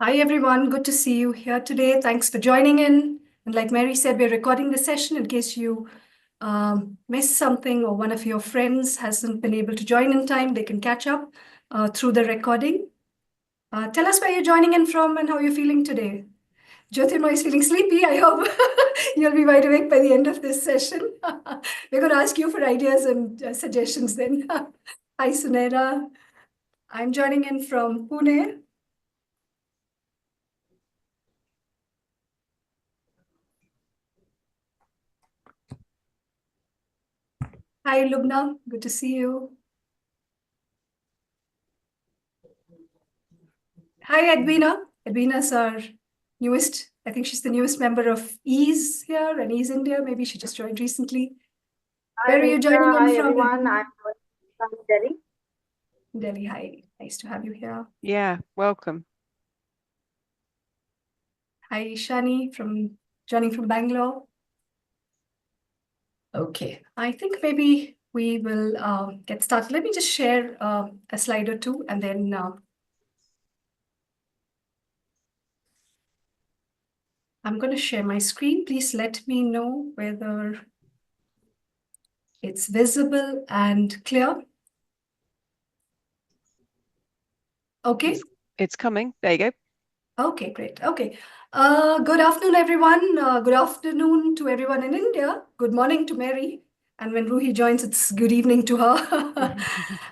Hi, everyone. Good to see you here today. Thanks for joining in. And like Mary said, we're recording the session in case you missed something or one of your friends hasn't been able to join in time, they can catch up through the recording. Tell us where you're joining in from and how you're feeling today. Jyotirma is feeling sleepy. I hope you'll be wide awake by the end of this session. We're going to ask you for ideas and suggestions then. Hi, Sunera. I'm joining in from Pune. Hi, Lubna. Good to see you. Hi, Edwina. Edwina's our newest, I think she's the newest member of EASE here and EASE India. Maybe she just joined recently. Hi, Where are you joining in Hi from? everyone. I'm from Delhi. Delhi. Hi. Nice to have you here. Yeah, welcome. Hi, Shani joining from Bangalore. Okay, I think maybe we will get started. Let me just share a slide or two and then I'm going to share my screen. Please let me know whether it's visible and clear. Okay. It's coming. There you go. Okay, great. Okay. Good afternoon, everyone. Good afternoon to everyone in India. Good morning to Mary. And when Ruhi joins, it's good evening to her.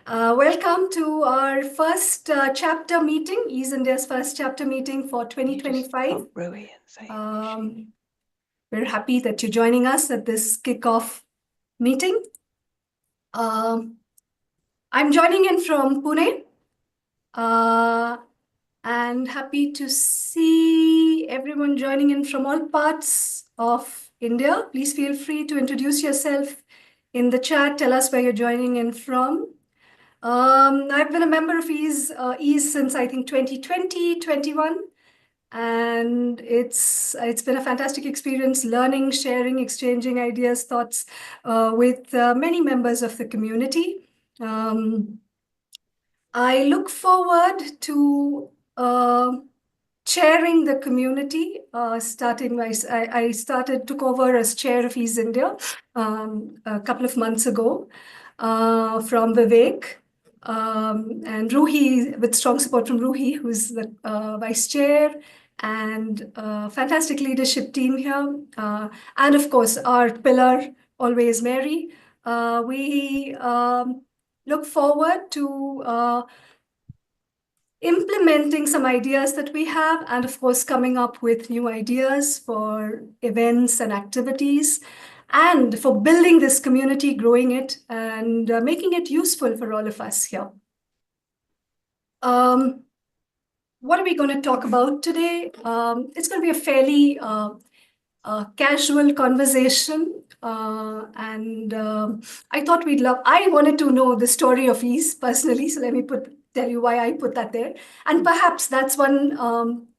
Welcome to our first chapter meeting, EASE India's first chapter meeting for 2025. Ruhi and say We're happy that you're joining us at this kickoff meeting. I'm joining in from Pune. And happy to see everyone joining in from all parts of India. Please feel free to introduce yourself in the chat. Tell us where you're joining in from. I've been a member of EASE since I think 2020, 21. And it's been a fantastic experience learning, sharing, exchanging ideas, thoughts with many members of the community. I look forward to chairing the community. I took over as chair of EASE India a couple of months ago from Vivek. And Ruhi, with strong support from Ruhi, who's the vice chair, and fantastic leadership team here. And of course, our pillar, always Mary. We look forward to implementing some ideas that we have, and of course, coming up with new ideas for events and activities, and for building this community, growing it, and making it useful for all of us here. What are we going to talk about today? It's going to be a fairly casual conversation. And I thought I wanted to know the story of EASE personally. So let me tell you why I put that there. And perhaps that's one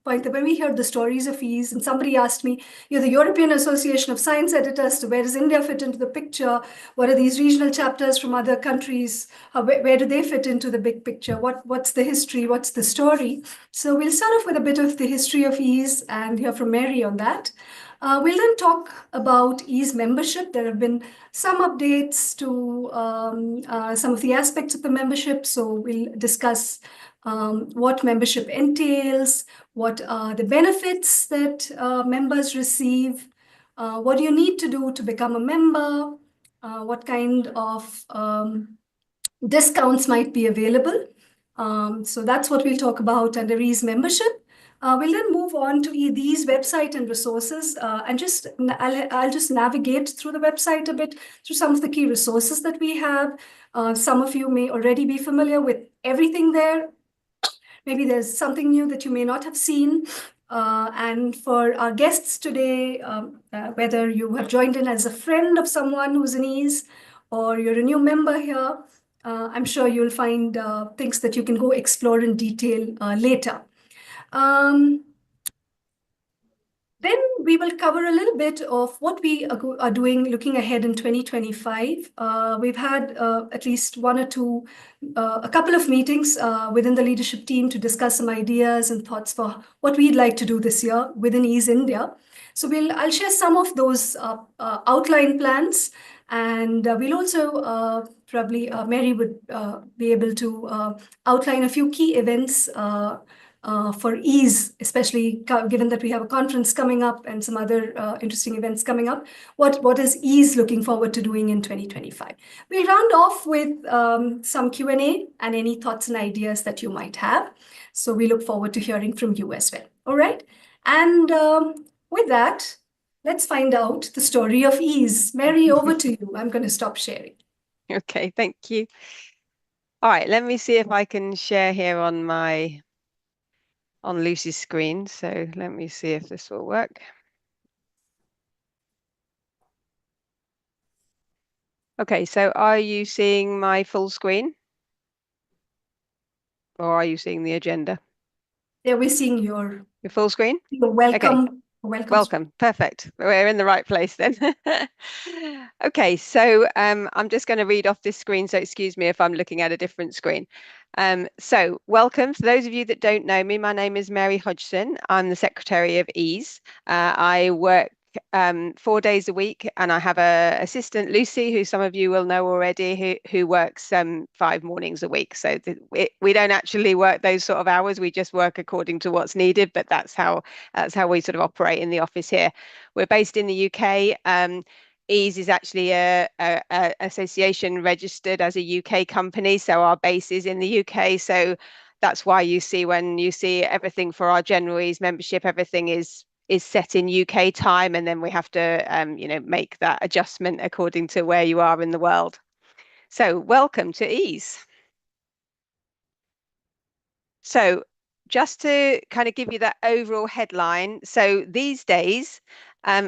point that when we heard the stories of EASE and somebody asked me, you're the European Association of Science Editors, so where does India fit into the picture? What are these regional chapters from other countries? Where do they fit into the big picture? What's the history? What's the story? So we'll start off with a bit of the history of EASE and hear from Mary on that. We'll then talk about EASE membership. There have been some updates to some of the aspects of the membership. So we'll discuss what membership entails, what are the benefits that members receive, what do you need to do to become a member, what kind of discounts might be available. So that's what we'll talk about under EASE membership. We'll then move on to these website and resources, and I'll just navigate through the website a bit through some of the key resources that we have. Some of you may already be familiar with everything there. Maybe there's something new that you may not have seen. And for our guests today, whether you have joined in as a friend of someone who's in EASE or you're a new member here, I'm sure you'll find things that you can go explore in detail later. Then we will cover a little bit of what we are doing looking ahead in 2025. We've had at least one or two, a couple of meetings within the leadership team to discuss some ideas and thoughts for what we'd like to do this year within Ease India. So I'll share some of those outline plans, and we'll also probably Mary would be able to outline a few key events for Ease, especially given that we have a conference coming up and some other interesting events coming up. What is Ease looking forward to doing in 2025? We'll round off with some Q&A and any thoughts and ideas that you might have. So we look forward to hearing from you as well. All right. And with that, let's find out the story of Ease. Mary, over to you. I'm going to stop sharing. Okay, thank you. All right, let me see if I can share here on Lucy's screen. So let me see if this will work. Okay, so are you seeing my full screen? Or are you seeing the agenda? Yeah, we're seeing your full screen? Welcome. Okay. Welcome. Perfect. We're in the right place then. Okay, so I'm just going to read off this screen, so excuse me if I'm looking at a different screen. So welcome. For those of you that don't know me, my name is Mary Hodgson. I'm the Secretary of Ease. I work 4 days a week, and I have a assistant, Lucy, who some of you will know already, who works 5 mornings a week. So we don't actually work those sort of hours. We just work according to what's needed, but that's how we sort of operate in the office here. We're based in the UK. Ease is actually a association registered as a UK company, so our base is in the UK. So that's why when you see everything for our General Ease membership, everything is set in UK time, and then we have to make that adjustment according to where you are in the world. So welcome to Ease. So just to kind of give you that overall headline, so these days,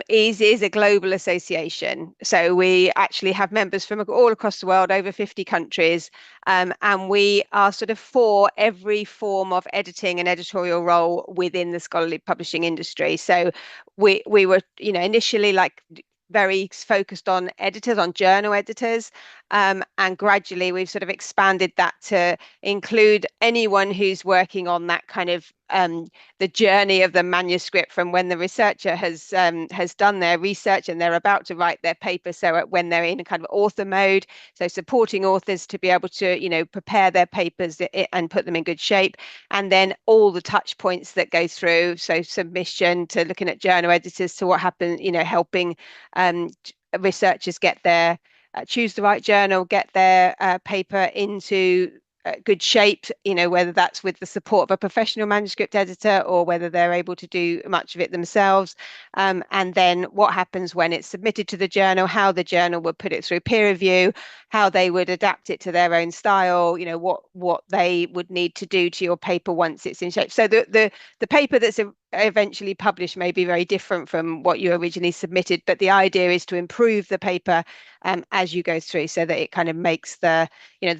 Ease is a global association. So we actually have members from all across the world, over 50 countries, and we are sort of for every form of editing and editorial role within the scholarly publishing industry. So we were, initially very focused on editors, on journal editors, and gradually we've sort of expanded that to include anyone who's working on that kind of the journey of the manuscript from when the researcher has done their research and they're about to write their paper. So when they're in a kind of author mode, so supporting authors to be able to prepare their papers and put them in good shape, and then all the touch points that go through, so submission to looking at journal editors to what happens, helping researchers get their choose the right journal, get their paper into good shape, whether that's with the support of a professional manuscript editor or whether they're able to do much of it themselves. And then what happens when it's submitted to the journal, how the journal would put it through peer review, how they would adapt it to their own style, what they would need to do to your paper once it's in shape. So the paper that's eventually published may be very different from what you originally submitted, but the idea is to improve the paper as you go through, so that it kind of makes the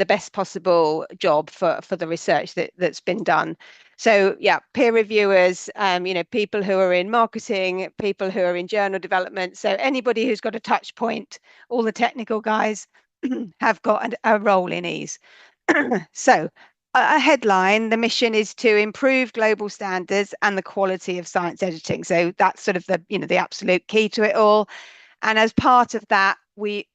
best possible job for the research that's been done. So yeah, peer reviewers, people who are in marketing, people who are in journal development. So anybody who's got a touch point, all the technical guys have got a role in Ease. So a headline, the mission is to improve global standards and the quality of science editing. So that's sort of the absolute key to it all. And as part of that,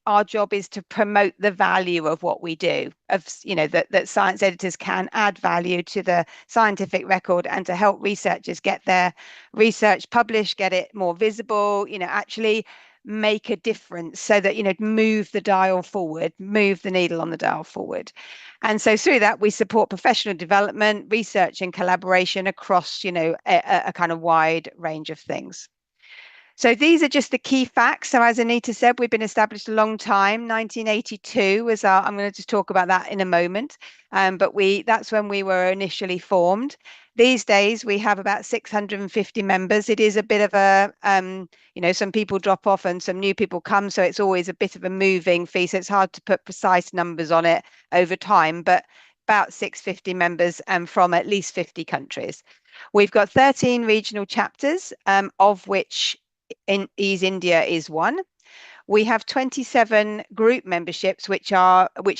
our job is to promote the value of what we do, that science editors can add value to the scientific record and to help researchers get their research published, get it more visible, actually make a difference, so that move the dial forward, move the needle on the dial forward. And so through that we support professional development, research and collaboration across a kind of wide range of things. So these are just the key facts. So as Anita said, we've been established a long time. 1982 was I'm going to just talk about that in a moment. But that's when we were initially formed. These days we have about 650 members. It is a bit of a, some people drop off and some new people come. So it's always a bit of a moving feast. So it's hard to put precise numbers on it over time, but about 650 members from at least 50 countries. We've got 13 regional chapters, of which Ease India is one. We have 27 group memberships, which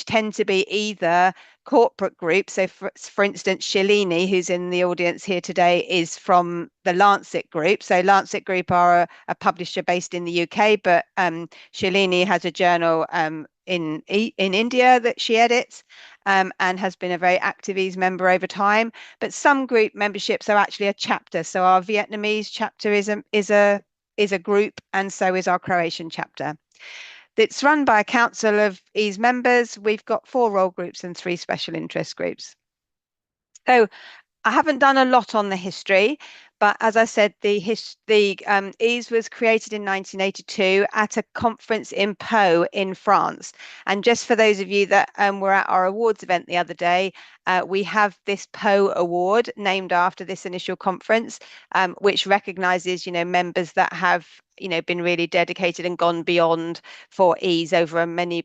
tend to be either corporate groups. So for instance, Shalini, who's in the audience here today, is from the Lancet Group. So Lancet Group are a publisher based in the UK, but Shalini has a journal in India that she edits. And has been a very active Ease member over time. But some group memberships are actually a chapter. So our Vietnamese chapter is a group, and so is our Croatian chapter. It's run by a council of Ease members. We've got 4 role groups and 3 special interest groups. So I haven't done a lot on the history, but as I said, the Ease was created in 1982 at a conference in Pau in France. And just for those of you that were at our awards event the other day, we have this Pau Award named after this initial conference, which recognises, members that have been really dedicated and gone beyond for Ease over many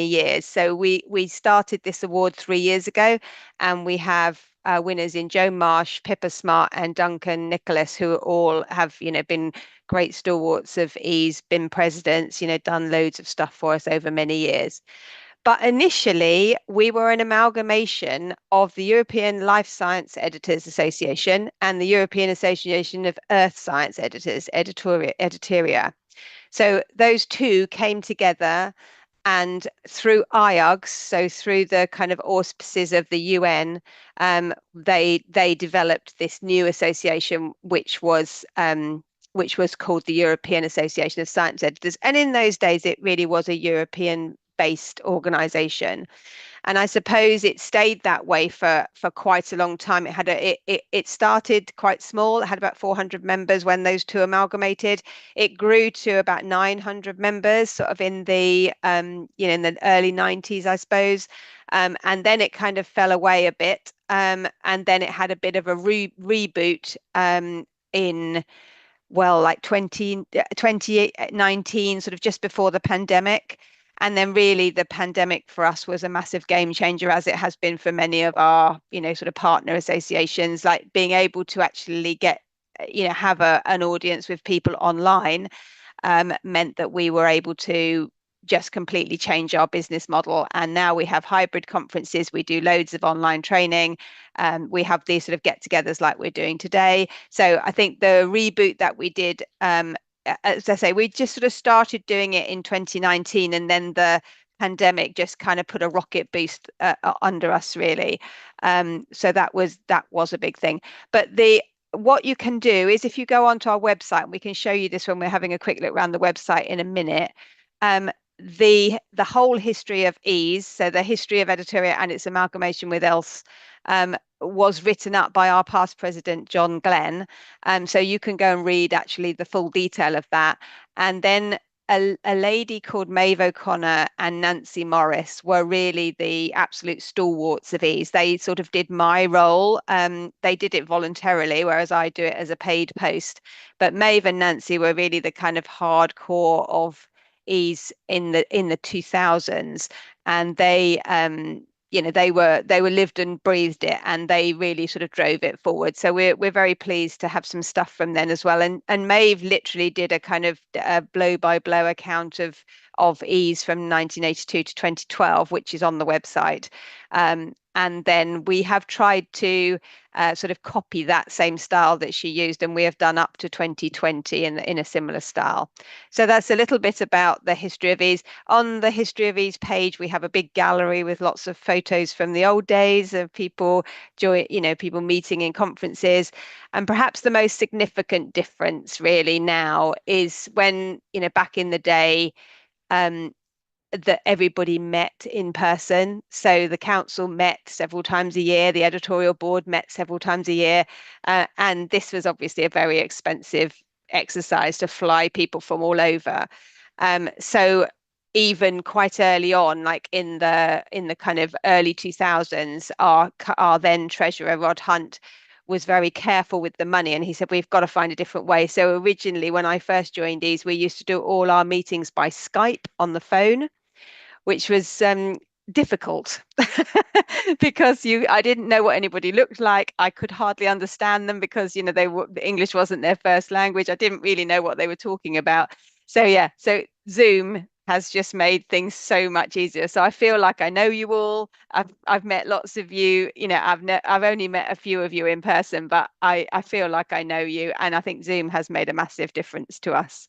years. So we started this award 3 years ago, and we have winners in Joan Marsh, Pippa Smart, and Duncan Nicholas, who all have been great stalwarts of Ease, been presidents, done loads of stuff for us over many years. But initially, we were an amalgamation of the European Life Science Editors Association and the European Association of Earth Science Editors, Editoria. So those two came together, and through IUGS, so through the kind of auspices of the UN, they developed this new association, which was called the European Association of Science Editors. And in those days, it really was a European-based organization. And I suppose it stayed that way for quite a long time. It started quite small. It had about 400 members when those two amalgamated. It grew to about 900 members, sort of in the in the early 90s, I suppose. And then it kind of fell away a bit. And then it had a bit of a reboot in like 2019, sort of just before the pandemic. And then really the pandemic for us was a massive game changer, as it has been for many of our, sort of partner associations, like being able to actually get, have an audience with people online meant that we were able to just completely change our business model. And now we have hybrid conferences. We do loads of online training. We have these sort of get-togethers like we're doing today. So I think the reboot that we did, as I say, we just sort of started doing it in 2019, and then the pandemic just kind of put a rocket boost under us, really. So that was a big thing. But what you can do is, if you go onto our website, and we can show you this when we're having a quick look around the website in a minute, the whole history of Ease, so the history of Editoria and its amalgamation with ELSE, was written up by our past president, John Glenn. So you can go and read actually the full detail of that. And then a lady called Maeve O'Connor and Nancy Morris were really the absolute stalwarts of Ease. They sort of did my role. They did it voluntarily, whereas I do it as a paid post. But Maeve and Nancy were really the kind of hardcore of Ease in the 2000s, and they they were lived and breathed it, and they really sort of drove it forward. So we're very pleased to have some stuff from then as well. And Maeve literally did a kind of blow by blow account of Ease from 1982 to 2012, which is on the website. And then we have tried to sort of copy that same style that she used, and we have done up to 2020 in a similar style. So that's a little bit about the history of Ease. On the History of Ease page, we have a big gallery with lots of photos from the old days of people people meeting in conferences. And perhaps the most significant difference really now is when, back in the day, that everybody met in person. So the council met several times a year, the editorial board met several times a year. And this was obviously a very expensive exercise to fly people from all over. So even quite early on, like in the kind of early 2000s, our then treasurer, Rod Hunt, was very careful with the money, and he said, we've got to find a different way. So originally, when I first joined Ease, we used to do all our meetings by Skype on the phone, which was difficult because I didn't know what anybody looked like. I could hardly understand them because, you know, the English wasn't their first language. I didn't really know what they were talking about. So yeah, so Zoom has just made things so much easier. So I feel like I know you all. I've met lots of you. You know, I've only met a few of you in person, but I feel like I know you, and I think Zoom has made a massive difference to us.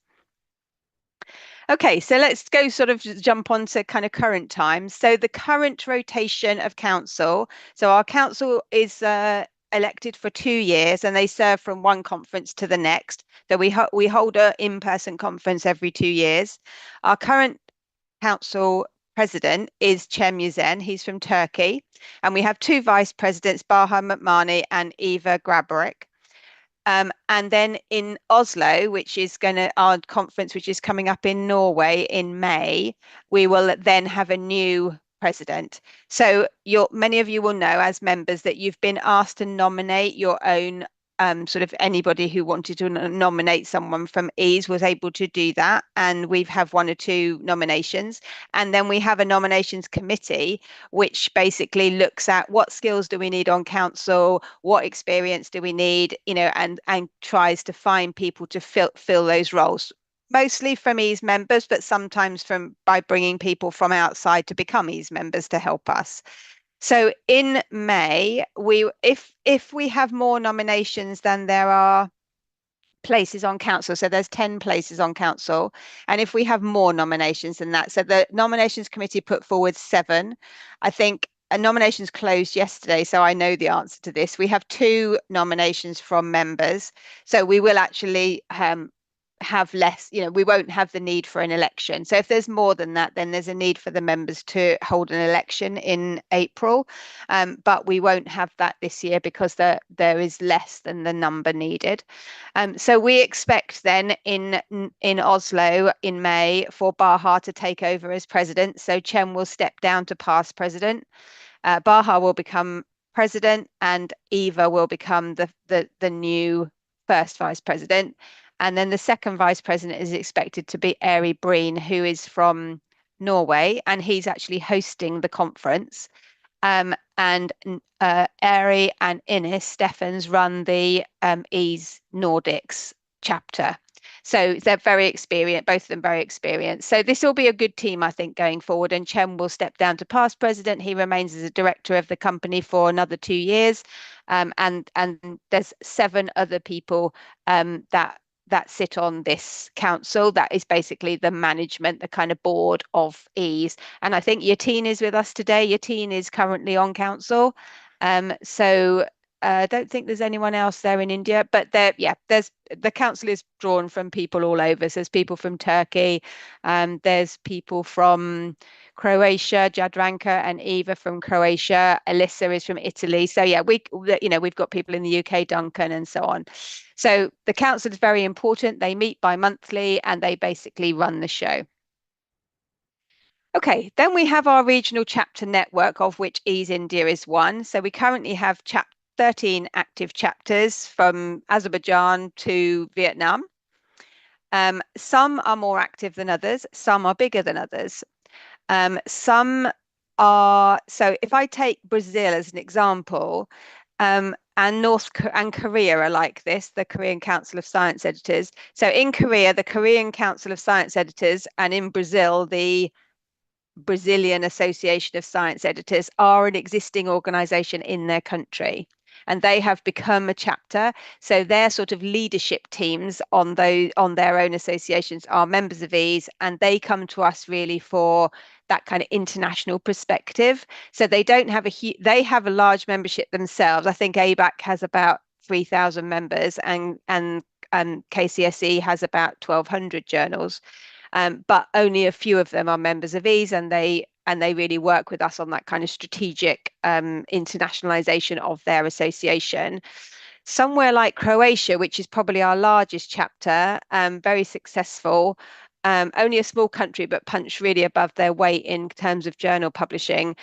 Okay, so let's go sort of jump on to kind of current times. So the current rotation of council. So our council is elected for 2 years, and they serve from one conference to the next. So we hold a in-person conference every 2 years. Our current council president is Cem Yüzen. He's from Turkey, and we have 2 vice presidents, Baha Mutmani and Eva Grabarek. And then in Oslo, which is our conference, which is coming up in Norway in May, we will then have a new president. So many of you will know as members that you've been asked to nominate your own sort of anybody who wanted to nominate someone from EASE was able to do that. And we've have 1 or 2 nominations. And then we have a nominations committee, which basically looks at what skills do we need on council, what experience do we need, you know, and tries to find people to fill those roles. Mostly from EASE members, but sometimes by bringing people from outside to become EASE members to help us. So in May, if we have more nominations than there are places on council, so there's 10 places on council, and if we have more nominations than that, so the nominations committee put forward 7. I think a nominations closed yesterday, so I know the answer to this. We have 2 nominations from members, so we will actually have less, you know, we won't have the need for an election. So if there's more than that, then there's a need for the members to hold an election in April. But we won't have that this year because there is less than the number needed. So we expect then in Oslo in May for Baha to take over as president. So Cem will step down to past president. Baha will become president, and Eva will become the new first vice president. And then the second vice president is expected to be Ari Breen, who is from Norway, and he's actually hosting the conference. And Ari and Ines Steffens run the EASE Nordics chapter. So they're very experienced, both of them very experienced. So this will be a good team, I think, going forward. And Cem will step down to past president. He remains as a director of the company for another 2 years. And there's 7 other people that sit on this council. That is basically the management, the kind of board of EASE. And I think Yatin is with us today. Yatin is currently on council. So I don't think there's anyone else there in India, but the council is drawn from people all over. So there's people from Turkey, there's people from Croatia, Jadranka and Eva from Croatia. Alyssa is from Italy. So yeah, we've got people in the UK, Duncan, and so on. So the council is very important. They meet bi-monthly and they basically run the show. Okay, then we have our regional chapter network, of which EASE India is one. So we currently have 13 active chapters from Azerbaijan to Vietnam. Some are more active than others. Some are bigger than others. So if I take Brazil as an example, and Korea are like this, the Korean Council of Science Editors. So in Korea, the Korean Council of Science Editors, and in Brazil, the Brazilian Association of Science Editors are an existing organization in their country, and they have become a chapter. So their sort of leadership teams on their own associations are members of EASE, and they come to us really for that kind of international perspective. So they don't have they have a large membership themselves. I think ABAC has about 3,000 members, and KCSE has about 1,200 journals. But only a few of them are members of EASE, and they really work with us on that kind of strategic internationalization of their association. Somewhere like Croatia, which is probably our largest chapter, very successful, only a small country, but punch really above their weight in terms of journal publishing.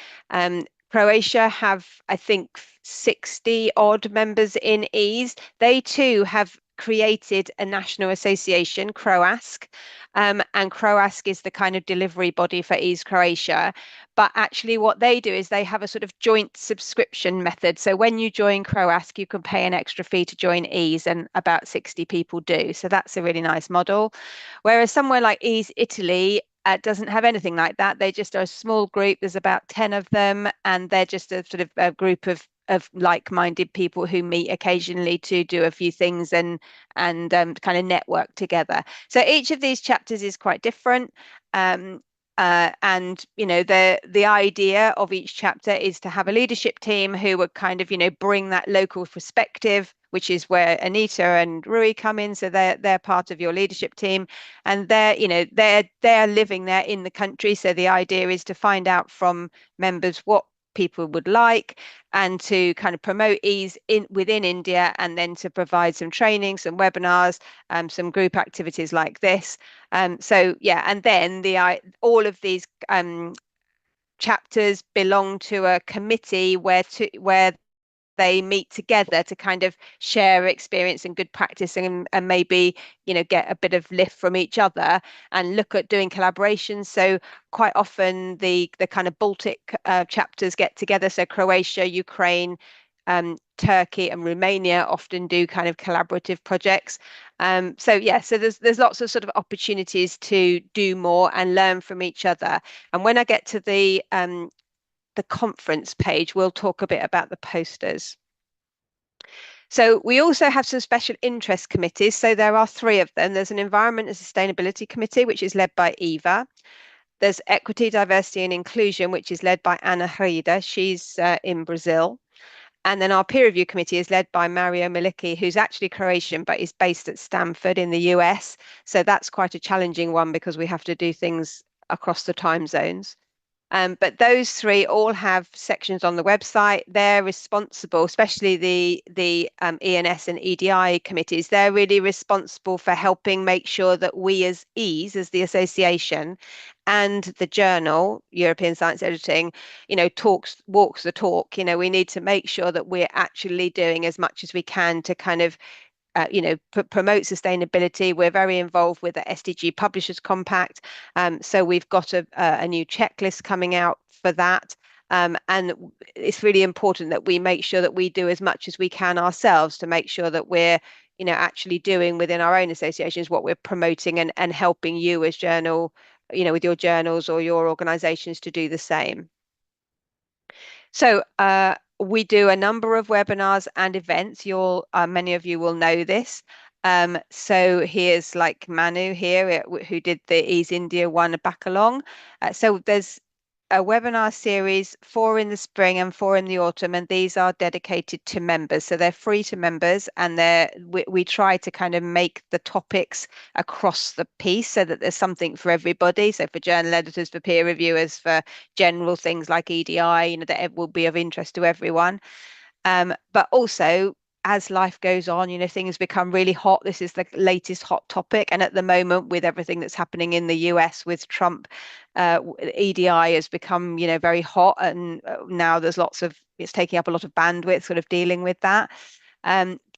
Croatia have, I think, 60 odd members in EASE. They too have created a national association, CROASC, and CROASC is the kind of delivery body for EASE Croatia. But actually what they do is they have a sort of joint subscription method. So when you join CROASC, you can pay an extra fee to join EASE, and about 60 people do. So that's a really nice model. Whereas somewhere like EASE Italy, doesn't have anything like that. They just are a small group. There's about 10 of them, and they're just a sort of a group of like-minded people who meet occasionally to do a few things and kind of network together. So each of these chapters is quite different. And the idea of each chapter is to have a leadership team who would kind of bring that local perspective, which is where Anita and Rui come in. So they're part of your leadership team, and they're living there in the country. So the idea is to find out from members what people would like, and to kind of promote EASE within India, and then to provide some training, some webinars, some group activities like this. So yeah, and then all of these chapters belong to a committee where they meet together to kind of share experience and good practice, and maybe get a bit of lift from each other and look at doing collaborations. So quite often the kind of Baltic chapters get together. So Croatia, Ukraine, Turkey and Romania often do kind of collaborative projects. So yeah, so there's lots of sort of opportunities to do more and learn from each other. And when I get to the conference page, we'll talk a bit about the posters. So we also have some special interest committees. So there are 3 of them. There's an Environment and Sustainability Committee, which is led by Eva. There's Equity, Diversity and Inclusion, which is led by Ana Herida. She's in Brazil. And then our peer review committee is led by Mario Milicki, who's actually Croatian, but is based at Stanford in the US. So that's quite a challenging one because we have to do things across the time zones. But those 3 all have sections on the website. They're responsible, especially the ENS and EDI committees. They're really responsible for helping make sure that we as EASE, as the association, and the journal, European Science Editing, walks the talk. We need to make sure that we're actually doing as much as we can to kind of promote sustainability. We're very involved with the SDG Publishers Compact. So we've got a new checklist coming out for that. And it's really important that we make sure that we do as much as we can ourselves to make sure that we're actually doing within our own associations what we're promoting, and helping you as journal, with your journals or your organizations to do the same. So we do a number of webinars and events. Many of you will know this. So here's like Manu here, who did the EASE India one back along. So there's a webinar series, 4 in the spring and 4 in the autumn, and these are dedicated to members. So they're free to members, and we try to kind of make the topics across the piece so that there's something for everybody. So for journal editors, for peer reviewers, for general things like EDI, that will be of interest to everyone. But also, as life goes on, things become really hot. This is the latest hot topic. And at the moment, with everything that's happening in the US with Trump, EDI has become, very hot. And now it's taking up a lot of bandwidth sort of dealing with that.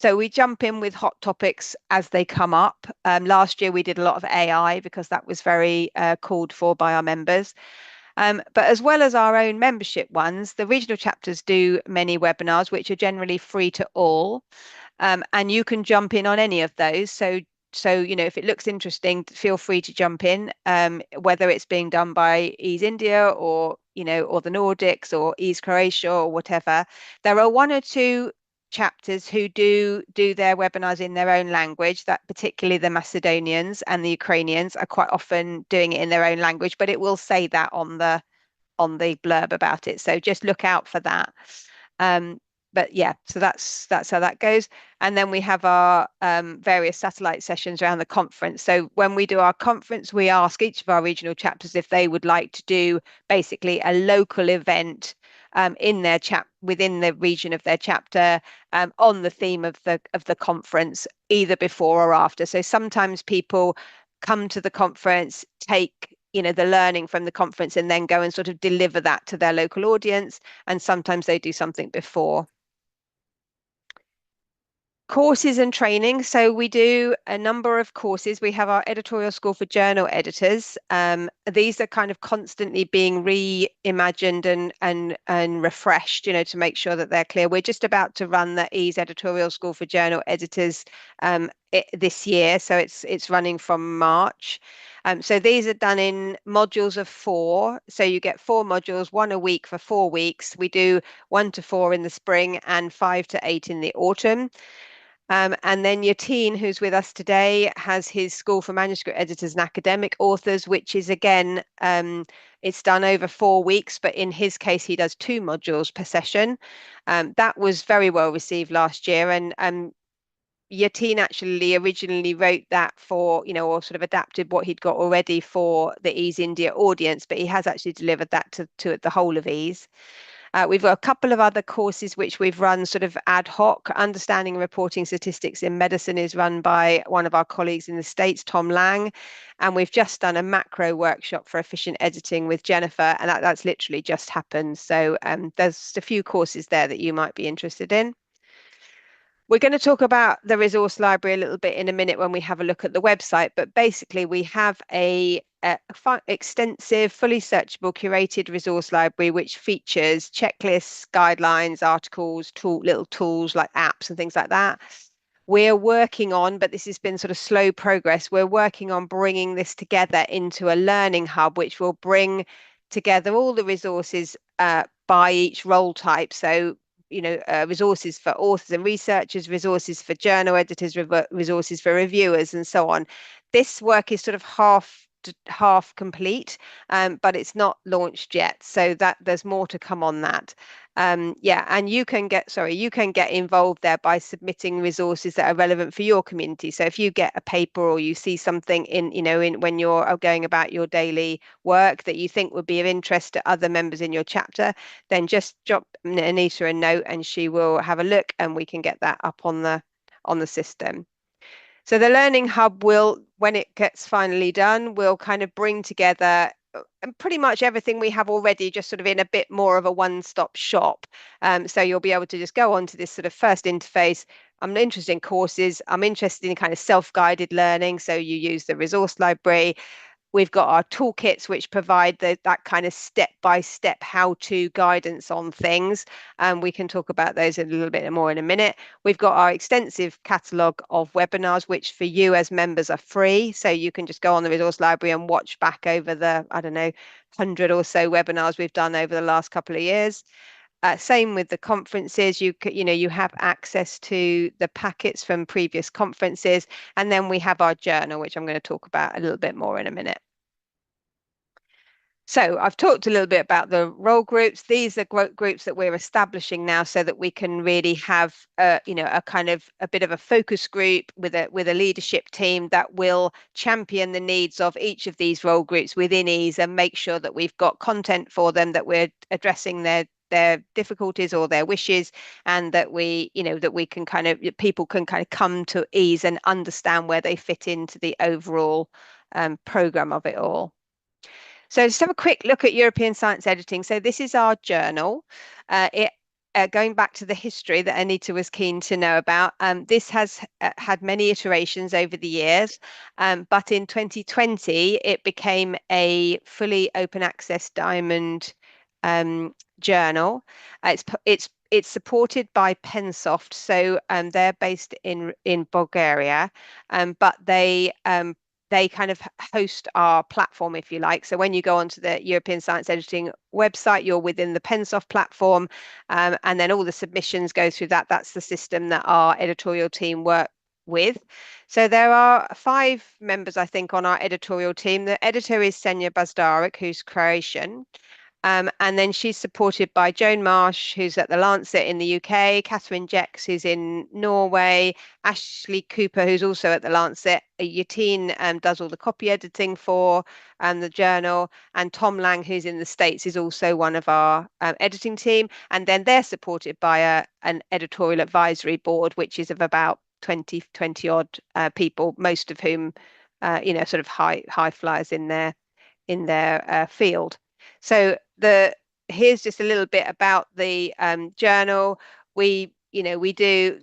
So we jump in with hot topics as they come up. Last year, we did a lot of AI because that was very called for by our members. But as well as our own membership ones, the regional chapters do many webinars, which are generally free to all. And you can jump in on any of those. So if it looks interesting, feel free to jump in, whether it's being done by EASE India or the Nordics or EASE Croatia or whatever. There are 1 or 2 chapters who do their webinars in their own language, that particularly the Macedonians and the Ukrainians are quite often doing it in their own language, but it will say that on the blurb about it. So just look out for that. But yeah, so that's how that goes. And then we have our various satellite sessions around the conference. So when we do our conference, we ask each of our regional chapters if they would like to do basically a local event in their within the region of their chapter, on the theme of the conference, either before or after. So sometimes people come to the conference, take the learning from the conference, and then go and sort of deliver that to their local audience. And sometimes they do something before. Courses and training. So we do a number of courses. We have our editorial school for journal editors. These are kind of constantly being reimagined and refreshed, to make sure that they're clear. We're just about to run the Ease editorial school for journal editors this year, so it's running from March. So these are done in modules of 4. So you get 4 modules, 1 a week for 4 weeks. We do 1 to 4 in the spring and 5 to 8 in the autumn. And then Yatin, who's with us today, has his School for Manuscript Editors and Academic Authors, which is again, it's done over 4 weeks, but in his case, he does 2 modules per session. That was very well received last year, and Yatin actually originally wrote that for, or sort of adapted what he'd got already for the Ease India audience, but he has actually delivered that to the whole of Ease. We've got a couple of other courses which we've run sort of ad hoc. Understanding and Reporting Statistics in Medicine is run by one of our colleagues in the States, Tom Lang. And we've just done a macro workshop for efficient editing with Jennifer, and that's literally just happened. So there's a few courses there that you might be interested in. We're going to talk about the resource library a little bit in a minute when we have a look at the website, but basically we have a extensive, fully searchable, curated resource library which features checklists, guidelines, articles, little tools like apps and things like that. We're working on, but this has been sort of slow progress, we're working on bringing this together into a learning hub which will bring together all the resources by each role type. So resources for authors and researchers, resources for journal editors, resources for reviewers, and so on. This work is sort of half complete, but it's not launched yet, so that there's more to come on that. And you can get involved there by submitting resources that are relevant for your community. So if you get a paper or you see something when you're going about your daily work that you think would be of interest to other members in your chapter, then just drop Anita a note and she will have a look and we can get that up on the system. So the Learning Hub will, when it gets finally done, will kind of bring together pretty much everything we have already, just sort of in a bit more of a one-stop shop. So you'll be able to just go on to this sort of first interface. I'm interested in courses. I'm interested in kind of self-guided learning. So you use the resource library. We've got our toolkits, which provide that kind of step-by-step how-to guidance on things. And we can talk about those a little bit more in a minute. We've got our extensive catalogue of webinars, which for you as members are free. So you can just go on the resource library and watch back over the, 100 or so webinars we've done over the last couple of years. Same with the conferences. You have access to the packets from previous conferences, and then we have our journal, which I'm going to talk about a little bit more in a minute. So I've talked a little bit about the role groups. These are groups that we're establishing now so that we can really have a bit of a focus group with a leadership team that will champion the needs of each of these role groups within Ease and make sure that we've got content for them, that we're addressing their difficulties or their wishes, and that people can kind of come to Ease and understand where they fit into the overall program of it all. So just have a quick look at European Science Editing. So this is our journal. Going back to the history that Anita was keen to know about, this has had many iterations over the years, but in 2020 it became a fully open access Diamond journal. It's supported by Pensoft, so they're based in Bulgaria, but they kind of host our platform, if you like. So when you go onto the European Science Editing website, you're within the Pensoft platform, and then all the submissions go through that. That's the system that our editorial team work with. So there are 5 members, I think, on our editorial team. The editor is Senja Bazdarek, who's Croatian. And then she's supported by Joan Marsh, who's at the Lancet in the UK, Catherine Jex, who's in Norway, Ashley Cooper, who's also at the Lancet. Yatin does all the copy editing for the journal, and Tom Lang, who's in the States, is also one of our editing team. And then they're supported by an editorial advisory board, which is of about 20 odd people, most of whom, sort of high flyers in their field. So here's just a little bit about the journal. We do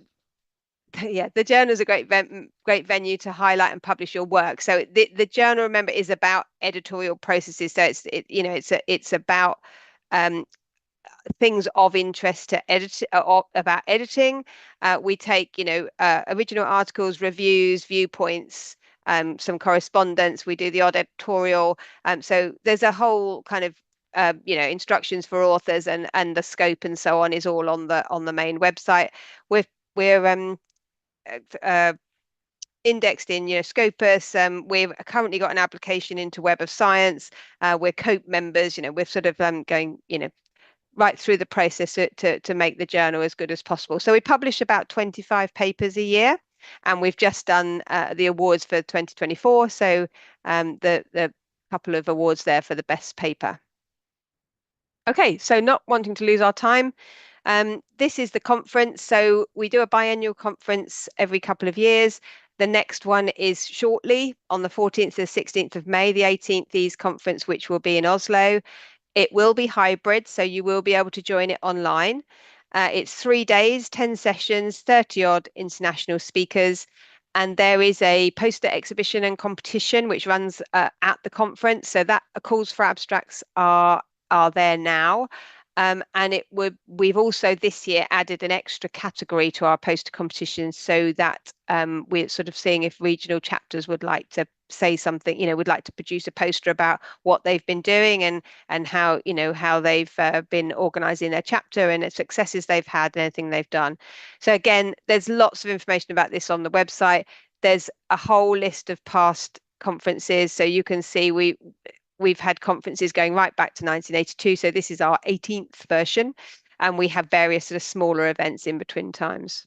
yeah, the journal is a great venue to highlight and publish your work. So the journal, remember, is about editorial processes. So it's about things of interest to about editing. We take original articles, reviews, viewpoints, some correspondence. We do the odd editorial. So there's a whole kind of instructions for authors and the scope and so on is all on the main website. We're indexed in Scopus. We've currently got an application into Web of Science. We're COPE members. We're sort of going right through the process to make the journal as good as possible. So we publish about 25 papers a year, and we've just done the awards for 2024. So the couple of awards there for the best paper. Okay, so not wanting to lose our time. This is the conference. So we do a biennial conference every couple of years. The next one is shortly on the 14th to the 16th of May, the 18th Ease conference, which will be in Oslo. It will be hybrid, so you will be able to join it online. It's 3 days, 10 sessions, 30 odd international speakers. And there is a poster exhibition and competition which runs at the conference. So that calls for abstracts are there now. And we've also this year added an extra category to our poster competition so that we're sort of seeing if regional chapters would like to say something, would like to produce a poster about what they've been doing and how they've been organizing their chapter and the successes they've had and anything they've done. So again, there's lots of information about this on the website. There's a whole list of past conferences, so you can see we've had conferences going right back to 1982. So this is our 18th version, and we have various sort of smaller events in between times.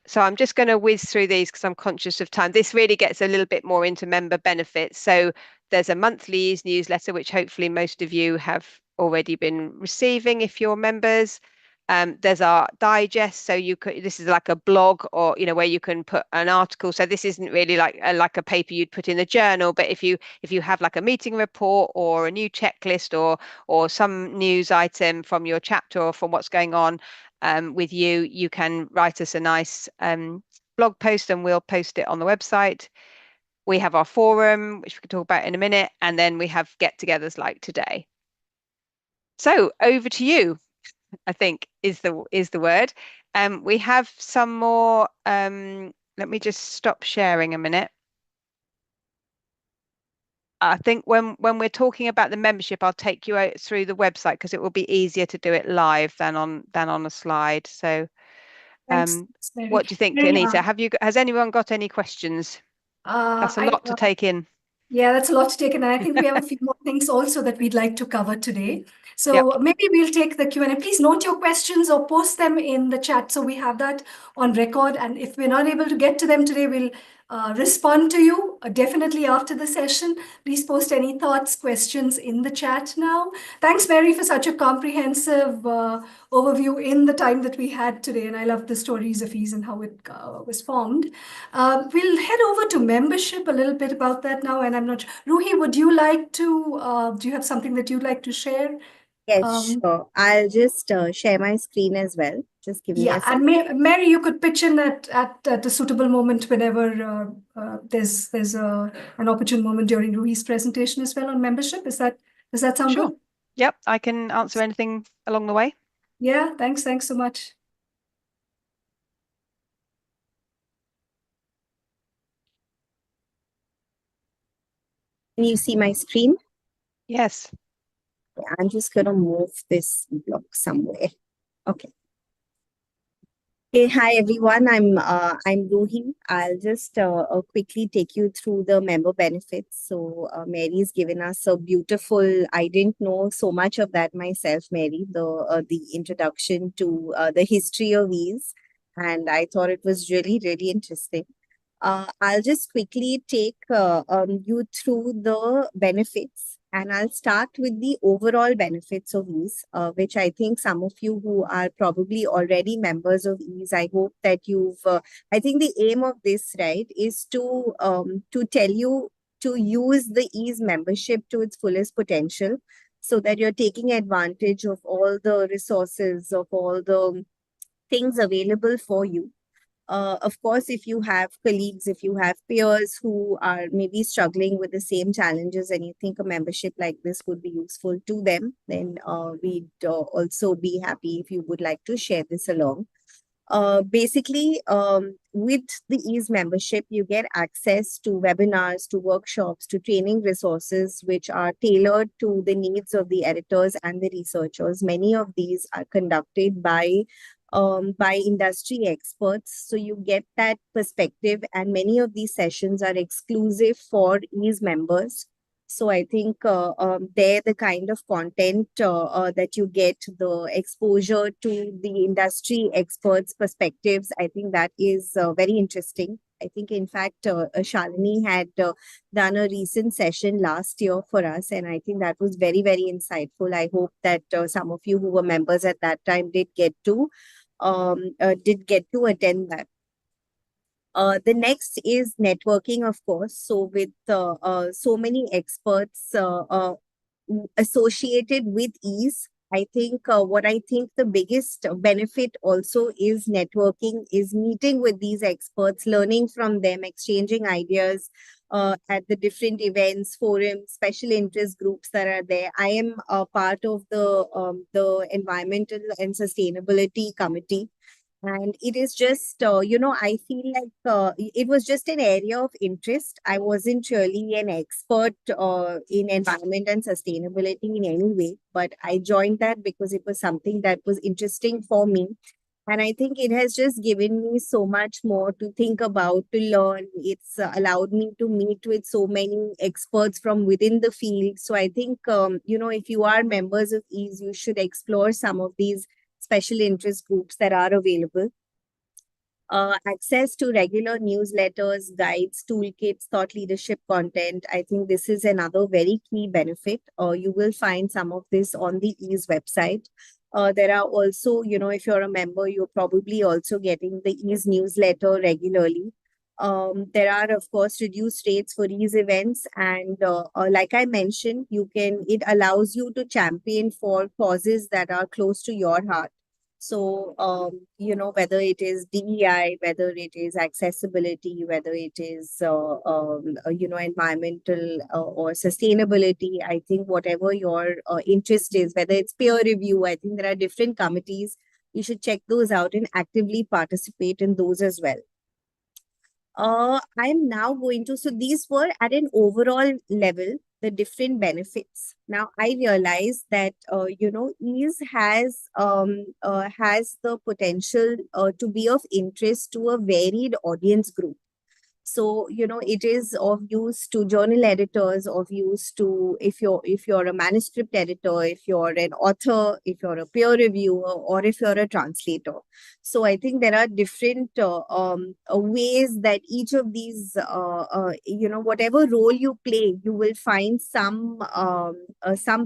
So I'm just going to whiz through these because I'm conscious of time. This really gets a little bit more into member benefits. So there's a monthly Ease newsletter, which hopefully most of you have already been receiving if you're members. There's our digest, so this is like a blog or where you can put an article. So this isn't really like a paper you'd put in the journal, but if you have like a meeting report or a new checklist or some news item from your chapter or from what's going on with you can write us a nice blog post and we'll post it on the website. We have our forum, which we can talk about in a minute, and then we have get-togethers like today. So over to you. I think is the word. We have some more. Let me just stop sharing a minute. I think when we're talking about the membership, I'll take you out through the website because it will be easier to do it live than on a slide. So, Thanks, what do you think, Anita? Has anyone got any questions? That's a lot to take in. Yeah, that's a lot to take in. And I think we have a few more things also that we'd like to cover today. So Yep. maybe we'll take the Q&A. Please note your questions or post them in the chat so we have that on record. And if we're not able to get to them today, we'll respond to you definitely after the session. Please post any thoughts, questions in the chat now. Thanks, Mary, for such a comprehensive overview in the time that we had today. And I love the stories of Ease and how it was formed. We'll head over to membership, a little bit about that now. And I'm not sure. Ruhi, would you like to, do you have something that you'd like to share? Yes, sure. I'll just share my screen as well. Just give me a second. And Mary, you could pitch in at a suitable moment whenever there's an opportune moment during Ruhi's presentation as well on membership. Does that sound Sure. good? Yep, I can answer anything along the way. Yeah, thanks so much. Can you see my screen? Yes. Yeah, I'm just going to move this block somewhere. Okay. Hey, hi everyone. I'm Ruhi. I'll just quickly take you through the member benefits. So Mary's given us a beautiful. I didn't know so much of that myself, Mary. The introduction to the history of Ease, and I thought it was really interesting. I'll just quickly take you through the benefits, and I'll start with the overall benefits of Ease, which I think some of you who are probably already members of Ease, I hope that you've, I think the aim of this, right, is to tell you to use the Ease membership to its fullest potential so that you're taking advantage of all the resources, of all the things available for you. Of course, if you have colleagues, if you have peers who are maybe struggling with the same challenges and you think a membership like this would be useful to them, then we'd also be happy if you would like to share this along. Basically, with the EASE membership, you get access to webinars, to workshops, to training resources, which are tailored to the needs of the editors and the researchers. Many of these are conducted by industry experts. So you get that perspective, and many of these sessions are exclusive for EASE members. So I think there the kind of content that you get, the exposure to the industry experts' perspectives, I think that is very interesting. I think, in fact, Shalini had done a recent session last year for us, and I think that was very, very insightful. I hope that some of you who were members at that time did get to attend that. The next is networking, of course. So with so many experts associated with EASE, I think what I think the biggest benefit also is networking, is meeting with these experts, learning from them, exchanging ideas at the different events, forums, special interest groups that are there. I am a part of the Environmental and Sustainability Committee. And it is just, I feel like it was just an area of interest. I wasn't really an expert in environment and sustainability in any way, but I joined that because it was something that was interesting for me. And I think it has just given me so much more to think about, to learn. It's allowed me to meet with so many experts from within the field. So I think, if you are members of EASE, you should explore some of these special interest groups that are available. Access to regular newsletters, guides, toolkits, thought leadership content. I think this is another very key benefit. You will find some of this on the EASE website. There are also, if you're a member, you're probably also getting the EASE newsletter regularly. There are, of course, reduced rates for these events. And like I mentioned, it allows you to champion for causes that are close to your heart. So, whether it is DEI, whether it is accessibility, whether it is, environmental or sustainability, I think whatever your interest is, whether it's peer review, I think there are different committees. You should check those out and actively participate in those as well. I'm now going to, so these were at an overall level, the different benefits. Now I realize that, EASE has the potential to be of interest to a varied audience group. So, it is of use to journal editors, of use to if you're a manuscript editor, if you're an author, if you're a peer reviewer, or if you're a translator. So I think there are different ways that each of these, whatever role you play, you will find some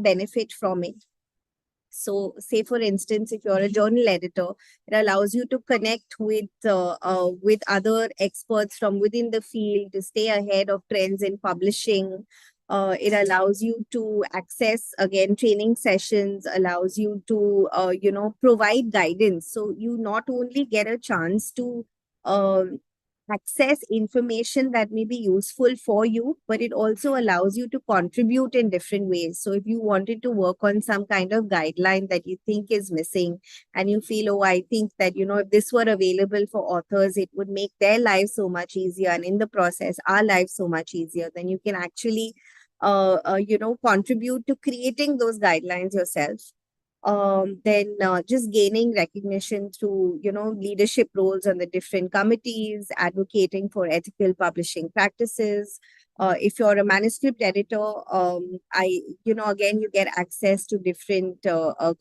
benefit from it. So, say for instance, if you're a journal editor, it allows you to connect with other experts from within the field to stay ahead of trends in publishing. It allows you to access, again, training sessions, allows you to provide guidance. So you not only get a chance to access information that may be useful for you, but it also allows you to contribute in different ways. So if you wanted to work on some kind of guideline that you think is missing, and you feel, oh, I think that, if this were available for authors, it would make their lives so much easier, and in the process, our lives so much easier, then you can actually, contribute to creating those guidelines yourself. Then just gaining recognition through, leadership roles on the different committees, advocating for ethical publishing practices. If you're a manuscript editor, again, you get access to different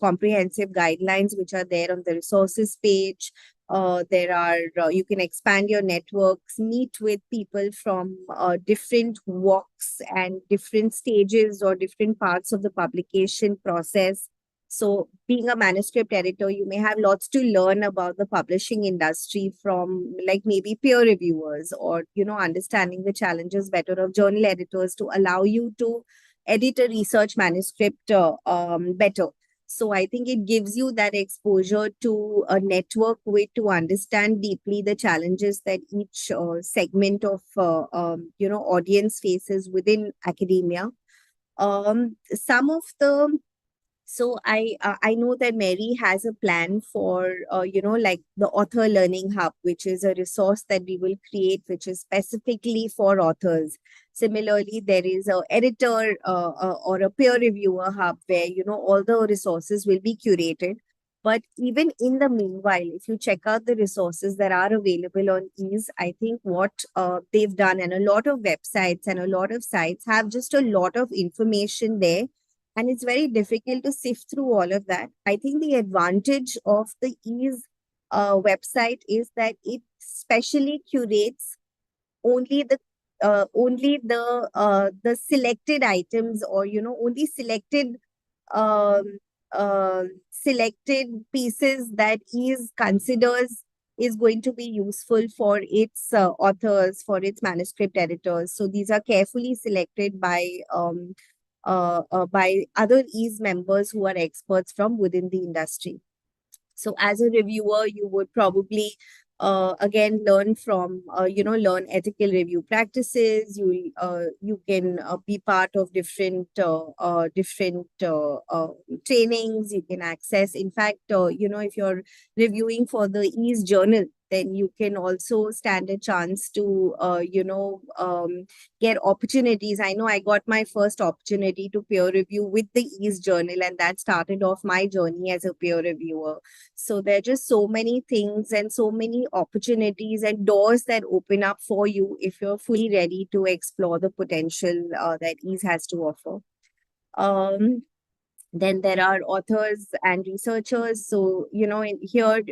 comprehensive guidelines, which are there on the resources page. You can expand your networks, meet with people from different walks and different stages or different parts of the publication process. So being a manuscript editor, you may have lots to learn about the publishing industry from like maybe peer reviewers, or, understanding the challenges better of journal editors to allow you to edit a research manuscript better. So I think it gives you that exposure to a network with to understand deeply the challenges that each segment of audience faces within academia. Some of the So I know that Mary has a plan for like the author learning hub, which is a resource that we will create, which is specifically for authors. Similarly, there is a editor or a peer reviewer hub where all the resources will be curated. But even in the meanwhile, if you check out the resources that are available on Ease, I think what they've done, and a lot of websites and a lot of sites have just a lot of information there, and it's very difficult to sift through all of that. I think the advantage of the Ease website is that it specially curates only the selected items, or only um, selected pieces that Ease considers is going to be useful for its authors, for its manuscript editors. So these are carefully selected by other Ease members who are experts from within the industry. So as a reviewer, you would probably again learn from learn ethical review practices. You can be part of different trainings. You can access. In fact, if you're reviewing for the Ease journal, then you can also stand a chance to get opportunities. I know I got my first opportunity to peer review with the Ease journal, and that started off my journey as a peer reviewer. So there are just so many things and so many opportunities and doors that open up for you if you're fully ready to explore the potential that Ease has to offer. Then there are authors and researchers. So, in here,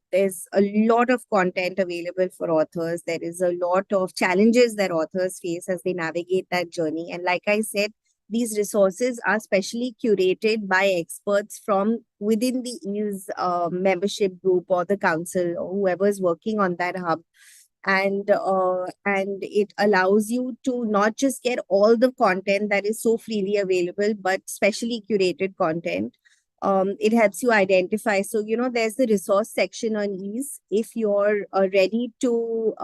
there's a lot of content available for authors. There is a lot of challenges that authors face as they navigate that journey. And like I said, these resources are specially curated by experts from within the Ease membership group or the council or whoever is working on that hub. And it allows you to not just get all the content that is so freely available, but specially curated content. It helps you identify. So, there's the resource section on Ease. If you're ready to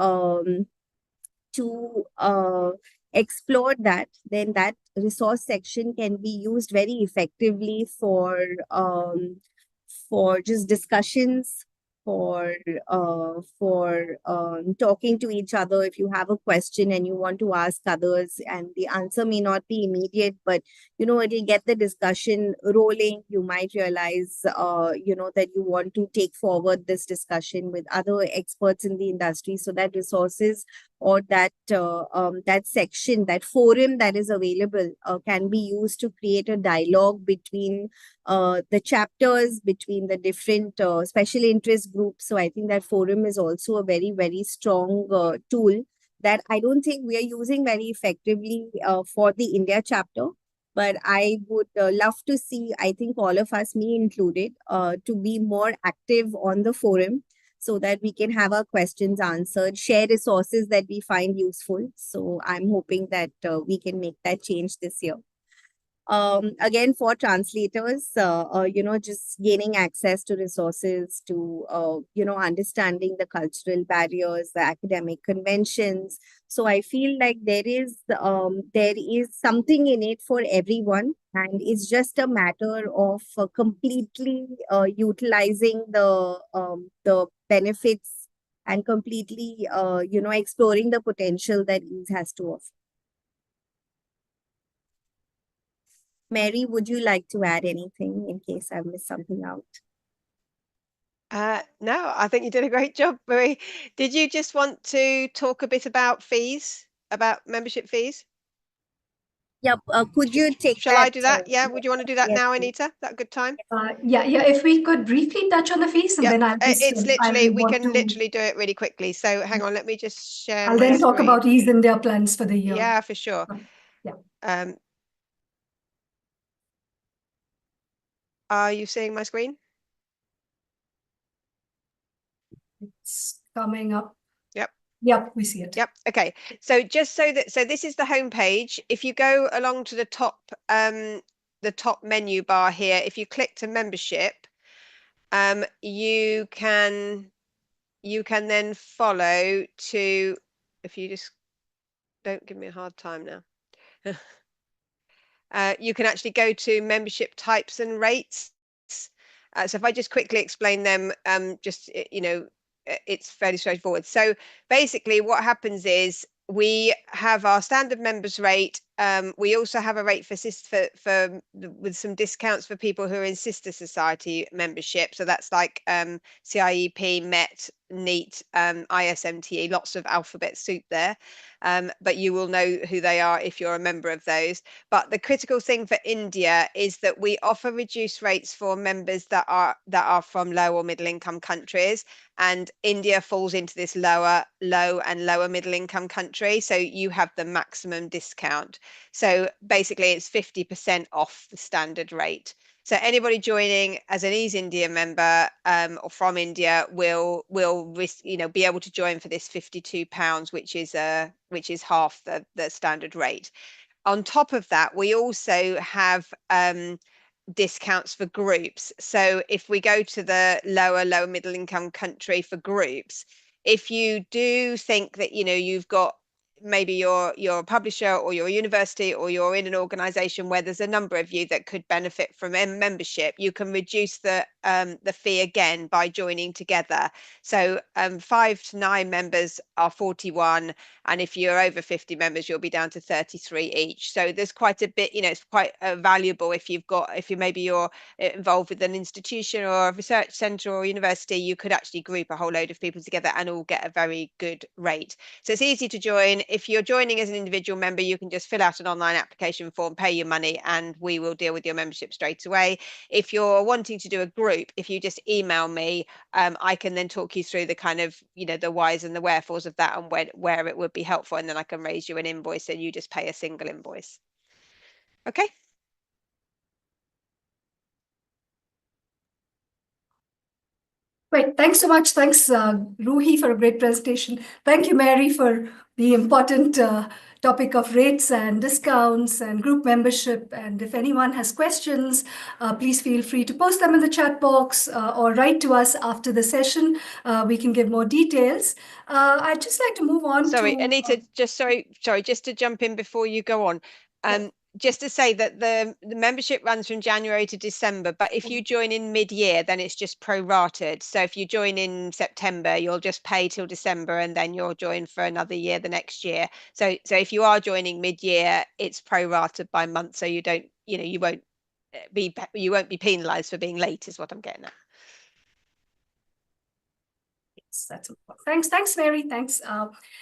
explore that, then that resource section can be used very effectively for just discussions, for talking to each other. If you have a question and you want to ask others, and the answer may not be immediate, but it'll get the discussion rolling. You might realize that you want to take forward this discussion with other experts in the industry, so that resources or that section, that forum that is available can be used to create a dialogue between the chapters, between the different special interest groups. So I think that forum is also a very, very strong tool that I don't think we are using very effectively for the India chapter. But I would love to see, I think all of us, me included, to be more active on the forum, so that we can have our questions answered, share resources that we find useful. So I'm hoping that we can make that change this year. Again, for translators, just gaining access to resources, to, understanding the cultural barriers, the academic conventions. So I feel like there is something in it for everyone. And it's just a matter of completely utilizing the benefits and completely, exploring the potential that Ease has to offer. Mary, would you like to add anything in case I've missed something out? No, I think you did a great job, Marie. Did you just want to talk a bit about fees, about membership fees? Yep. Could you take Shall I do that? Yeah. Would you want to do that yes, now, please. Anita? That a good time? Yeah. If we could briefly touch on the fees, and Yeah, then I'll just, it's literally, we can to, literally do it really quickly. So hang on, let me just share I'll my then talk screen. about Ease India plans for the year. Yeah, for sure. Yeah. Are you seeing my screen? It's coming up. Yep. Yep, we see it. Yep. Okay. So just so this is the home page. If you go along to the top the top menu bar here, if you click to membership, you can then follow to, if you just don't give me a hard time now. You can actually go to membership types and rates. So if I just quickly explain them, it's fairly straightforward. So basically what happens is we have our standard members rate. We also have a rate with some discounts for people who are in sister society membership. So that's like CIEP, MET, NEAT, ISMTE, lots of alphabet soup there. But you will know who they are if you're a member of those. But the critical thing for India is that we offer reduced rates for members that are from low or middle income countries, and India falls into this low and lower middle income country. So you have the maximum discount. So basically it's 50% off the standard rate. So anybody joining as an Ease India member or from India will be able to join for this £52, which is half the standard rate. On top of that, we also have discounts for groups. So if we go to the lower middle income country for groups, if you do think that you've got, maybe you're a publisher or you're a university or you're in an organization where there's a number of you that could benefit from membership, you can reduce the fee again by joining together. So 5 to 9 members are 41, and if you're over 50 members, you'll be down to 33 each. So there's quite a bit, it's quite valuable if you're involved with an institution or a research center or university. You could actually group a whole load of people together and all get a very good rate. So it's easy to join. If you're joining as an individual member, you can just fill out an online application form, pay your money, and we will deal with your membership straight away. If you're wanting to do a group, if you just email me, I can then talk you through the kind of, the whys and the wherefores of that and where it would be helpful. And then I can raise you an invoice and you just pay a single invoice. Okay. Great. Thanks so much. Thanks, Ruhi, for a great presentation. Thank you, Mary, for the important topic of rates and discounts and group membership. And if anyone has questions, please feel free to post them in the chat box or write to us after the session. We can give more details. I'd just like to move on. Sorry, Anita, just to jump in before you go on. Yes. Just to say that the membership runs from January to December, but if you join in mid-year, then it's just prorated. So if you join in September, you'll just pay till December, and then you'll join for another year the next year. So if you are joining mid-year, it's prorated by month, so you don't, you won't be penalised for being late, is what I'm getting at. That's important. Thanks, Mary. Thanks.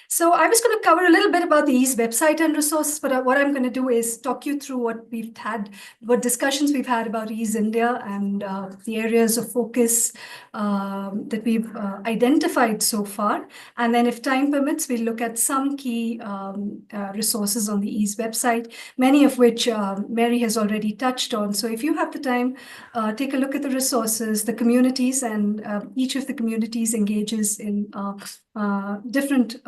So I was going to cover a little bit about the Ease website and resources, but what I'm going to do is talk you through what discussions we've had about Ease India and the areas of focus that we've identified so far. And then if time permits, we'll look at some key resources on the Ease website, many of which Mary has already touched on. So if you have the time, take a look at the resources, the communities, and each of the communities engages in different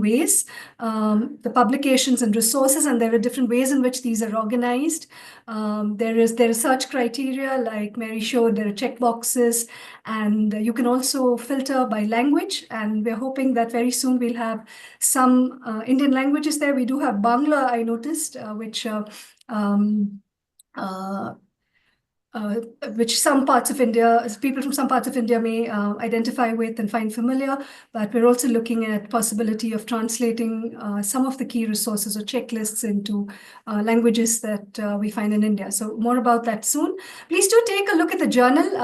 ways, the publications and resources, and there are different ways in which these are organized. There are search criteria, like Mary showed. There are checkboxes, and you can also filter by language. And we're hoping that very soon we'll have some Indian languages there. We do have Bangla, I noticed, which some parts of India, people from some parts of India may identify with and find familiar, but we're also looking at possibility of translating some of the key resources or checklists into languages that we find in India. So more about that soon. Please do take a look at the journal,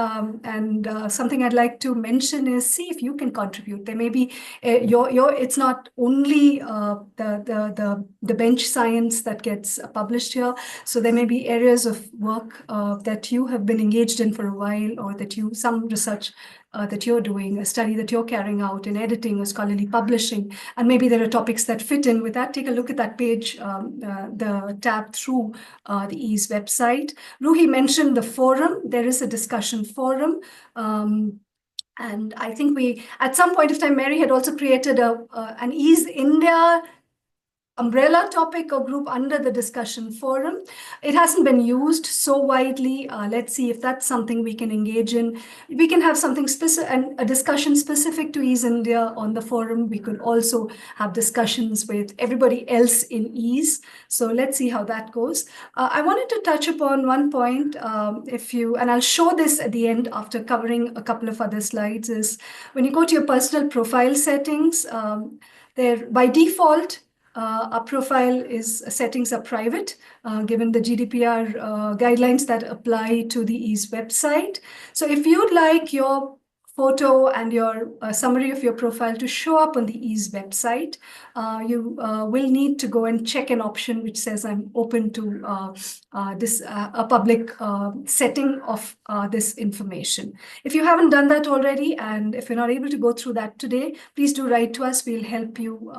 and something I'd like to mention is see if you can contribute. There may be it's not only the bench science that gets published here, so there may be areas of work that you have been engaged in for a while, or that some research that you're doing, a study that you're carrying out in editing or scholarly publishing, and maybe there are topics that fit in with that. Take a look at that page, the tab through the Ease website. Ruhi mentioned the forum. There is a discussion forum. And I think at some point of time, Mary had also created an Ease India umbrella topic or group under the discussion forum. It hasn't been used so widely. Let's see if that's something we can engage in. We can have something specific and a discussion specific to Ease India on the forum. We could also have discussions with everybody else in Ease. So let's see how that goes. I wanted to touch upon one point, and I'll show this at the end after covering a couple of other slides, is when you go to your personal profile settings, there by default, our profile settings are private, given the GDPR guidelines that apply to the Ease website. So if you'd like your photo and your summary of your profile to show up on the Ease website, you will need to go and check an option which says I'm open to a public setting of this information. If you haven't done that already, and if you're not able to go through that today, please do write to us. We'll help you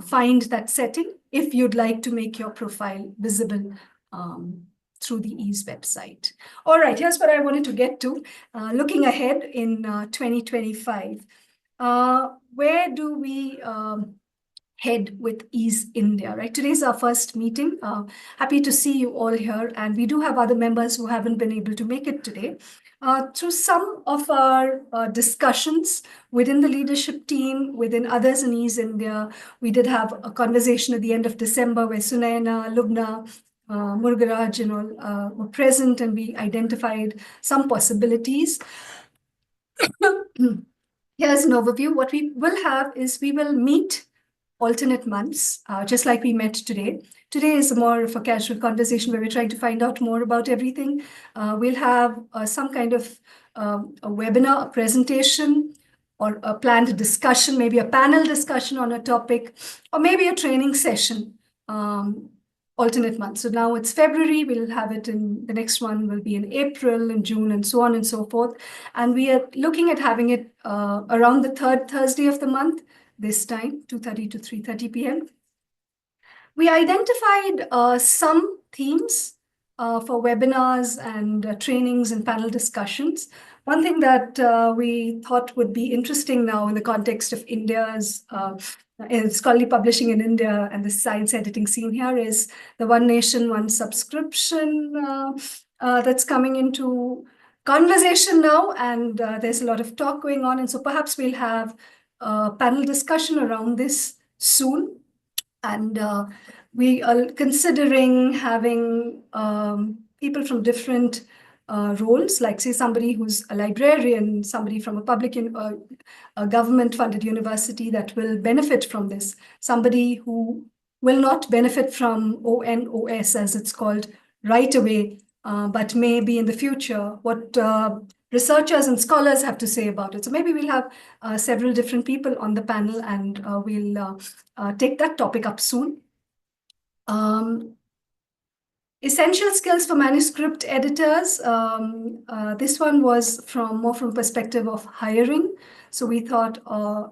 find that setting if you'd like to make your profile visible through the Ease website. All right, here's what I wanted to get to. Looking ahead in 2025, where do we head with Ease India, right? Today's our first meeting. Happy to see you all here. And we do have other members who haven't been able to make it today. Through some of our discussions within the leadership team, within others in Ease India, we did have a conversation at the end of December where Sunaina, Lubna, Murugaraj and all were present, and we identified some possibilities. Here's an overview. What we will have is we will meet alternate months, just like we met today. Today is more of a casual conversation where we're trying to find out more about everything. We'll have some kind of a webinar, a presentation, or a planned discussion, maybe a panel discussion on a topic, or maybe a training session, alternate months. So now it's February, we'll have it in, the next one will be in April and June and so on and so forth. And we are looking at having it around the third Thursday of the month, this time, 2:30 to 3:30 p.m. We identified some themes for webinars and trainings and panel discussions. One thing that we thought would be interesting now in the context of India's in scholarly publishing in India and the science editing scene here is the One Nation, One Subscription that's coming into conversation now, and there's a lot of talk going on. And so perhaps we'll have a panel discussion around this soon. And we are considering having people from different roles, like say somebody who's a librarian, somebody from a public a government-funded university that will benefit from this, somebody who will not benefit from ONOS, as it's called, right away, but maybe in the future, what researchers and scholars have to say about it. So maybe we'll have several different people on the panel, and we'll take that topic up soon. Essential skills for manuscript editors. This one was more from perspective of hiring. So we thought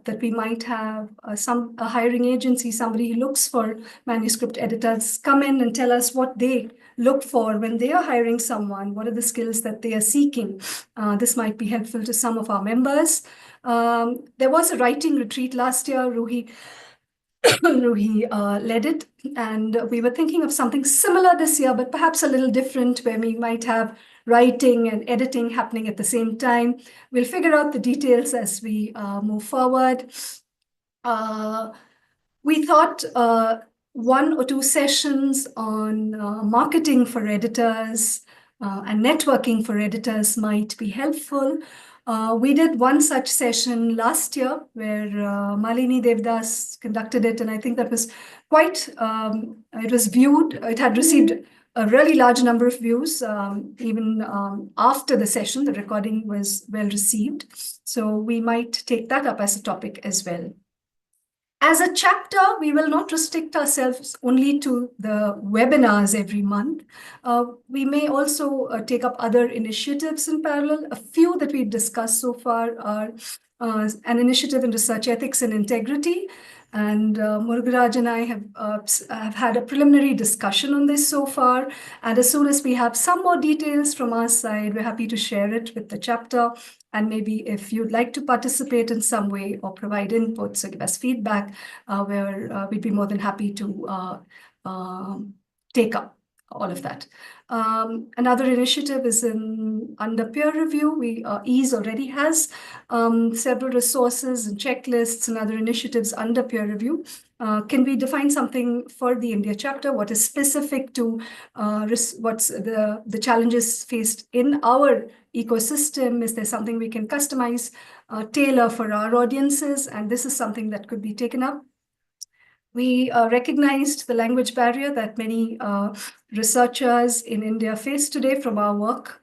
that we might have a hiring agency, somebody who looks for manuscript editors, come in and tell us what they look for when they are hiring someone. What are the skills that they are seeking? This might be helpful to some of our members. There was a writing retreat last year. Ruhi led it, and we were thinking of something similar this year, but perhaps a little different, where we might have writing and editing happening at the same time. We'll figure out the details as we move forward. We thought 1 or 2 sessions on marketing for editors and networking for editors might be helpful. We did one such session last year where Malini Devdas conducted it, and I think that was quite, it was viewed, it had received a really large number of views, even after the session. The recording was well received. So we might take that up as a topic as well. As a chapter, we will not restrict ourselves only to the webinars every month. We may also take up other initiatives in parallel. A few that we've discussed so far are an initiative in research ethics and integrity. And Murugaraj and I have had a preliminary discussion on this so far. And as soon as we have some more details from our side, we're happy to share it with the chapter. And maybe if you'd like to participate in some way or provide inputs or give us feedback, we'd be more than happy to take up all of that. Another initiative is under peer review. EASE already has several resources and checklists and other initiatives under peer review. Can we define something for the India chapter? What is specific to what's the challenges faced in our ecosystem? Is there something we can customize, tailor for our audiences? And this is something that could be taken up. We recognized the language barrier that many researchers in India face today from our work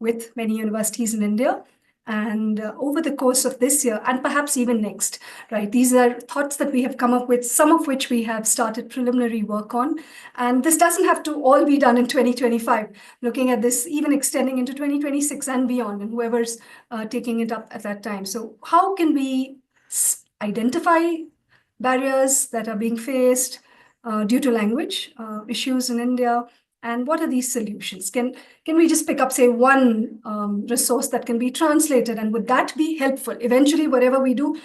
with many universities in India. And over the course of this year, and perhaps even next, right? These are thoughts that we have come up with, some of which we have started preliminary work on. And this doesn't have to all be done in 2025. Looking at this, even extending into 2026 and beyond, and whoever's taking it up at that time. So how can we identify barriers that are being faced due to language issues in India? And what are these solutions? Can we just pick up, say, one resource that can be translated? And would that be helpful? Eventually, whatever we do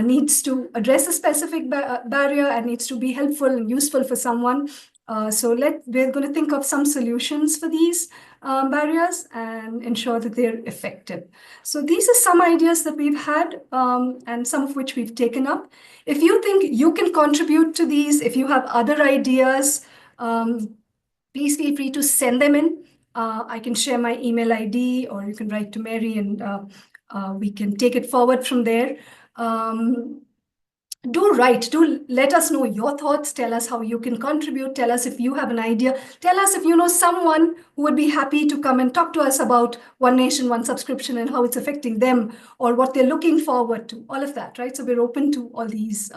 needs to address a specific barrier and needs to be helpful and useful for someone. So we're going to think of some solutions for these barriers and ensure that they're effective. So these are some ideas that we've had and some of which we've taken up. If you think you can contribute to these, if you have other ideas, please feel free to send them in. I can share my email ID, or you can write to Mary and we can take it forward from there. Do let us know your thoughts. Tell us how you can contribute. Tell us if you have an idea. Tell us if you know someone who would be happy to come and talk to us about One Nation, One Subscription and how it's affecting them or what they're looking forward to, all of that, right? So we're open to all these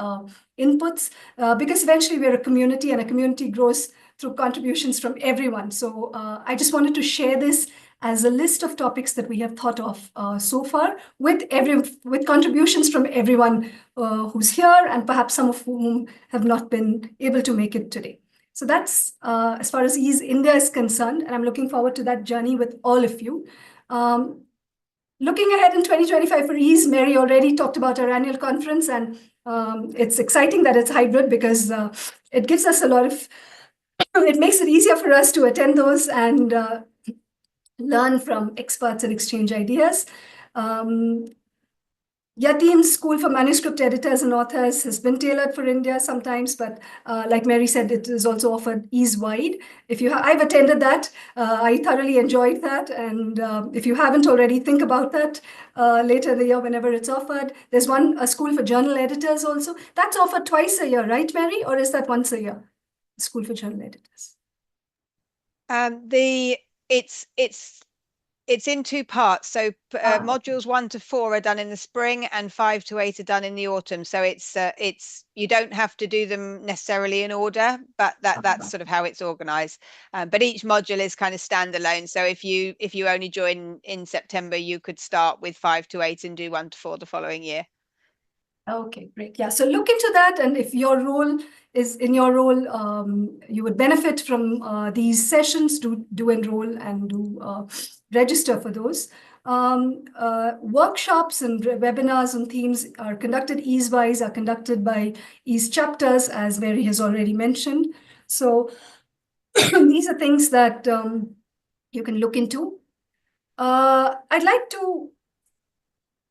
inputs because eventually we're a community and a community grows through contributions from everyone. So I just wanted to share this as a list of topics that we have thought of so far with contributions from everyone who's here and perhaps some of whom have not been able to make it today. So that's as far as EASE India is concerned, and I'm looking forward to that journey with all of you. Looking ahead in 2025 for EASE, Mary already talked about our annual conference, and it's exciting that it's hybrid because it gives us a lot of, it makes it easier for us to attend those and learn from experts and exchange ideas. Yateem's School for Manuscript Editors and Authors has been tailored for India sometimes, but like Mary said, it is also offered EASE-wide. I've attended that. I thoroughly enjoyed that. And if you haven't already, think about that later in the year whenever it's offered. There's a school for journal editors also. That's offered twice a year, right, Mary? Or is that once a year? School for Journal Editors. It's in two parts. So modules 1 to 4 are done in the spring and 5 to 8 are done in the autumn. So it's you don't have to do them necessarily in order, but that's sort of how it's organized. But each module is kind of standalone. So if you only join in September, you could start with 5 to 8 and do 1 to 4 the following year. Okay, great. Yeah, so look into that, and if your role is in your role, you would benefit from these sessions. Do enroll and do register for those. Workshops and webinars on themes are conducted EASE-wise, are conducted by EASE chapters, as Mary has already mentioned. So these are things that you can look into. I'd like to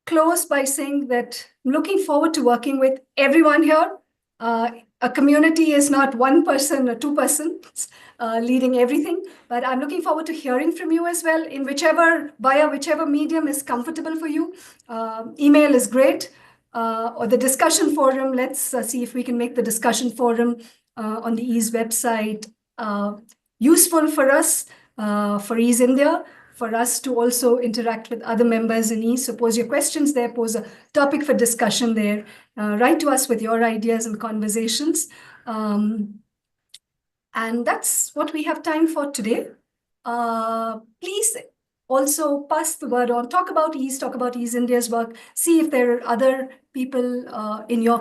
close by saying that I'm looking forward to working with everyone here. A community is not one person or two persons leading everything, but I'm looking forward to hearing from you as well in via whichever medium is comfortable for you. Email is great, or the discussion forum. Let's see if we can make the discussion forum on the EASE website useful for us, for EASE India, for us to also interact with other members in EASE. So pose your questions there, pose a topic for discussion there, write to us with your ideas and conversations. And that's what we have time for today. Please also pass the word on, talk about Ease India's work, see if there are other people in your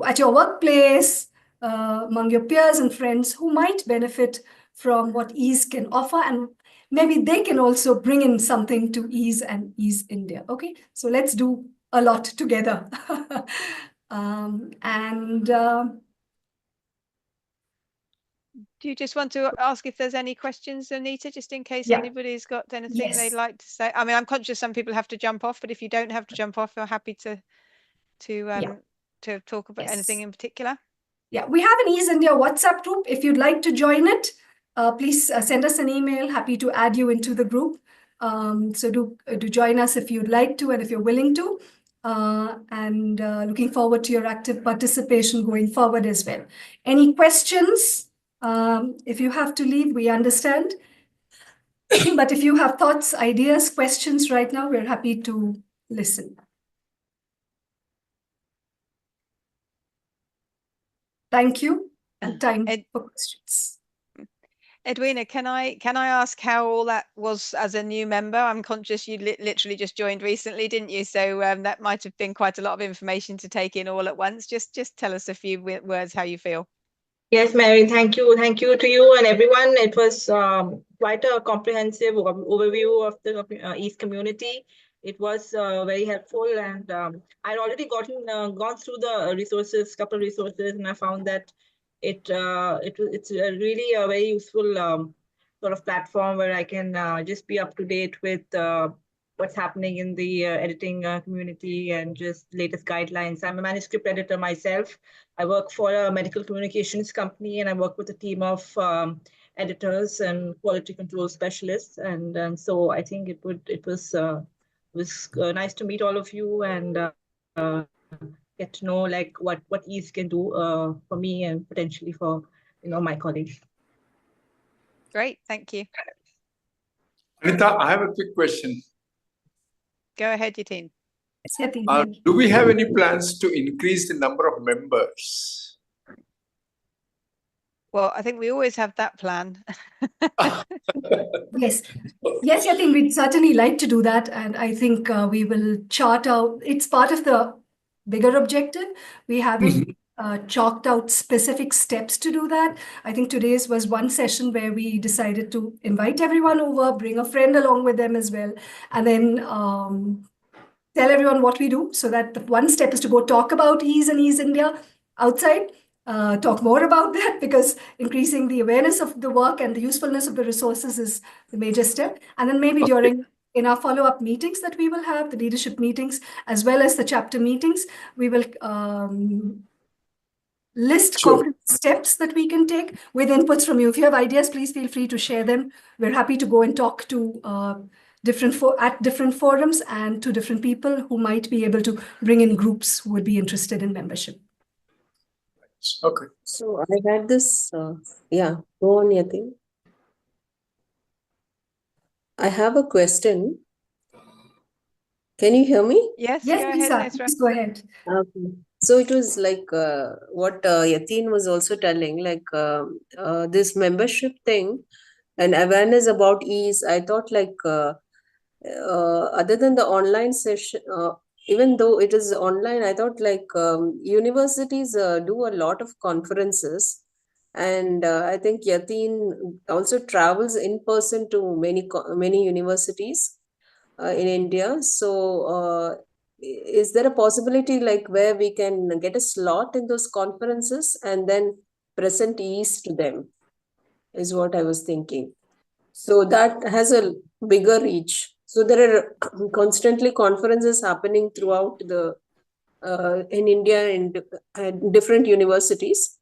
at your workplace, among your peers and friends who might benefit from what Ease can offer, and maybe they can also bring in something to Ease and Ease India. Okay, so let's do a lot together. Do you just want to ask if there's any questions, Anita, just in case Yeah. anybody's got anything Yes. they'd like to say? I mean, I'm conscious some people have to jump off, but if you don't have to jump off, you're happy to talk about anything in particular. Yeah, we have an Ease India WhatsApp group. If you'd like to join it, please send us an email. Happy to add you into the group. So do join us if you'd like to and if you're willing to. And looking forward to your active participation going forward as well. Any questions? If you have to leave, we understand. But if you have thoughts, ideas, questions right now, we're happy to listen. Thank you, and time for questions. Edwina, can I ask how all that was as a new member? I'm conscious you literally just joined recently, didn't you? So that might have been quite a lot of information to take in all at once. Just tell us a few words how you feel. Yes, Mary, thank you. Thank you to you and everyone. It was quite a comprehensive overview of the East community. It was very helpful, and I'd already gone through the resources, couple of resources, and I found that it's really a very useful sort of platform where I can just be up to date with what's happening in the editing community and just latest guidelines. I'm a manuscript editor myself. I work for a medical communications company, and I work with a team of editors and quality control specialists. And so I think it was nice to meet all of you and get to know like what Ease can do for me and potentially for my colleagues. Great, thank you. Anita, I have a quick question. Go ahead, Yatin. Do we have any plans to increase the number of members? Well, I think we always have that plan. Yes, I think we'd certainly like to do that. And I think we will chart out, it's part of the bigger objective. We haven't chalked out specific steps to do that. I think today's was one session where we decided to invite everyone over, bring a friend along with them as well, and then tell everyone what we do, so that the one step is to go talk about Ease and Ease India outside, talk more about that, because increasing the awareness of the work and the usefulness of the resources is the major step. And then maybe in our follow-up meetings that we will have, the leadership meetings, as well as the chapter meetings, we will list concrete steps that we can take with inputs from you. If you have ideas, please feel free to share them. We're happy to go and talk to at different forums and to different people who might be able to bring in groups who would be interested in membership. Okay. So I had this, go on, Yatin. I have a question. Can you hear me? Yes, Yes, go Lisa, ahead, please go ahead. Okay. So it was like what Yatin was also telling, like this membership thing and awareness about Ease. I thought like other than the online session, even though it is online, I thought like universities do a lot of conferences. And I think Yatin also travels in person to many universities in India. So is there a possibility like where we can get a slot in those conferences and then present Ease to them, is what I was thinking. So that has a bigger reach. So there are constantly conferences happening throughout in India and different universities.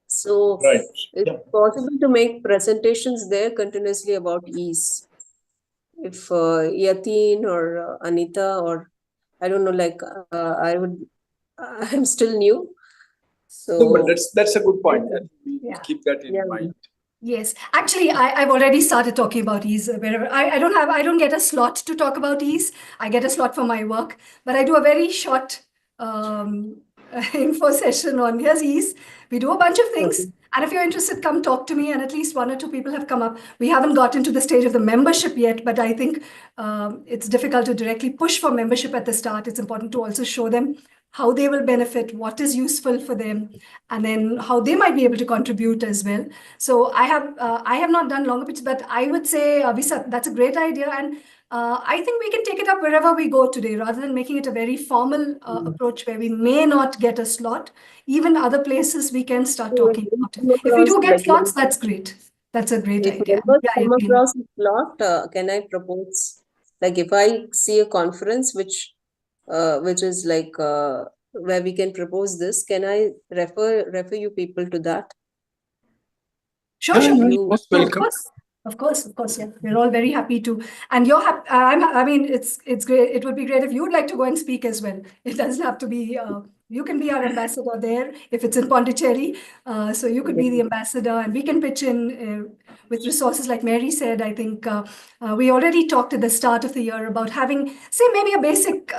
So it's possible to make presentations there continuously about Ease. If Yatin or Anita or I don't know, like I'm still new. So but that's a good point. Keep that in mind. Yes, actually, I've already started talking about Ease wherever I don't get a slot to talk about Ease. I get a slot for my work, but I do a very short info session on here's Ease. We do a bunch of things, And if you're interested, come talk to me. And at least one or two people have come up. We haven't gotten to the stage of the membership yet, but I think it's difficult to directly push for membership at the start. It's important to also show them how they will benefit, what is useful for them, and then how they might be able to contribute as well. So I have not done longer pitches, but I would say, Visa, that's a great idea. And I think we can take it up wherever we go today, rather than making it a very formal approach where we may not get a slot. Even other places we can start talking about it. If we do get slots, that's great. That's a great If idea. members Yeah, I come agree. across a slot, can I propose? Like if I see a conference which is like where we can propose this, can I refer you people to that? Sure, Yeah, sure. yeah, You- most Of welcome. course, of course, of course. Yeah, we're all very happy to. And you're happy. I mean, it's great. It would be great if you'd like to go and speak as well. It doesn't have to be. You can be our ambassador there if it's in Pondicherry. So you could be the ambassador, and we can pitch in with resources like Mary said. I think we already talked at the start of the year about having, say, maybe a basic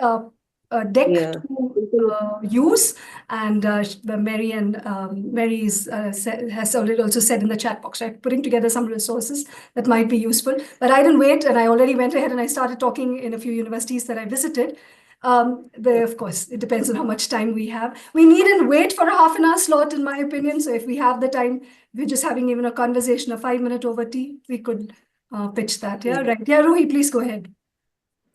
deck Yeah. to use. And Mary and has already also said in the chat box, right, putting together some resources that might be useful. But I didn't wait, and I already went ahead and I started talking in a few universities that I visited. Of course, it depends on how much time we have. We needn't wait for a half an hour slot, in my opinion. So if we have the time, we're just having even a conversation, a 5-minute over tea, we could pitch that. Yeah, right. Yeah, Ruhi, please go ahead.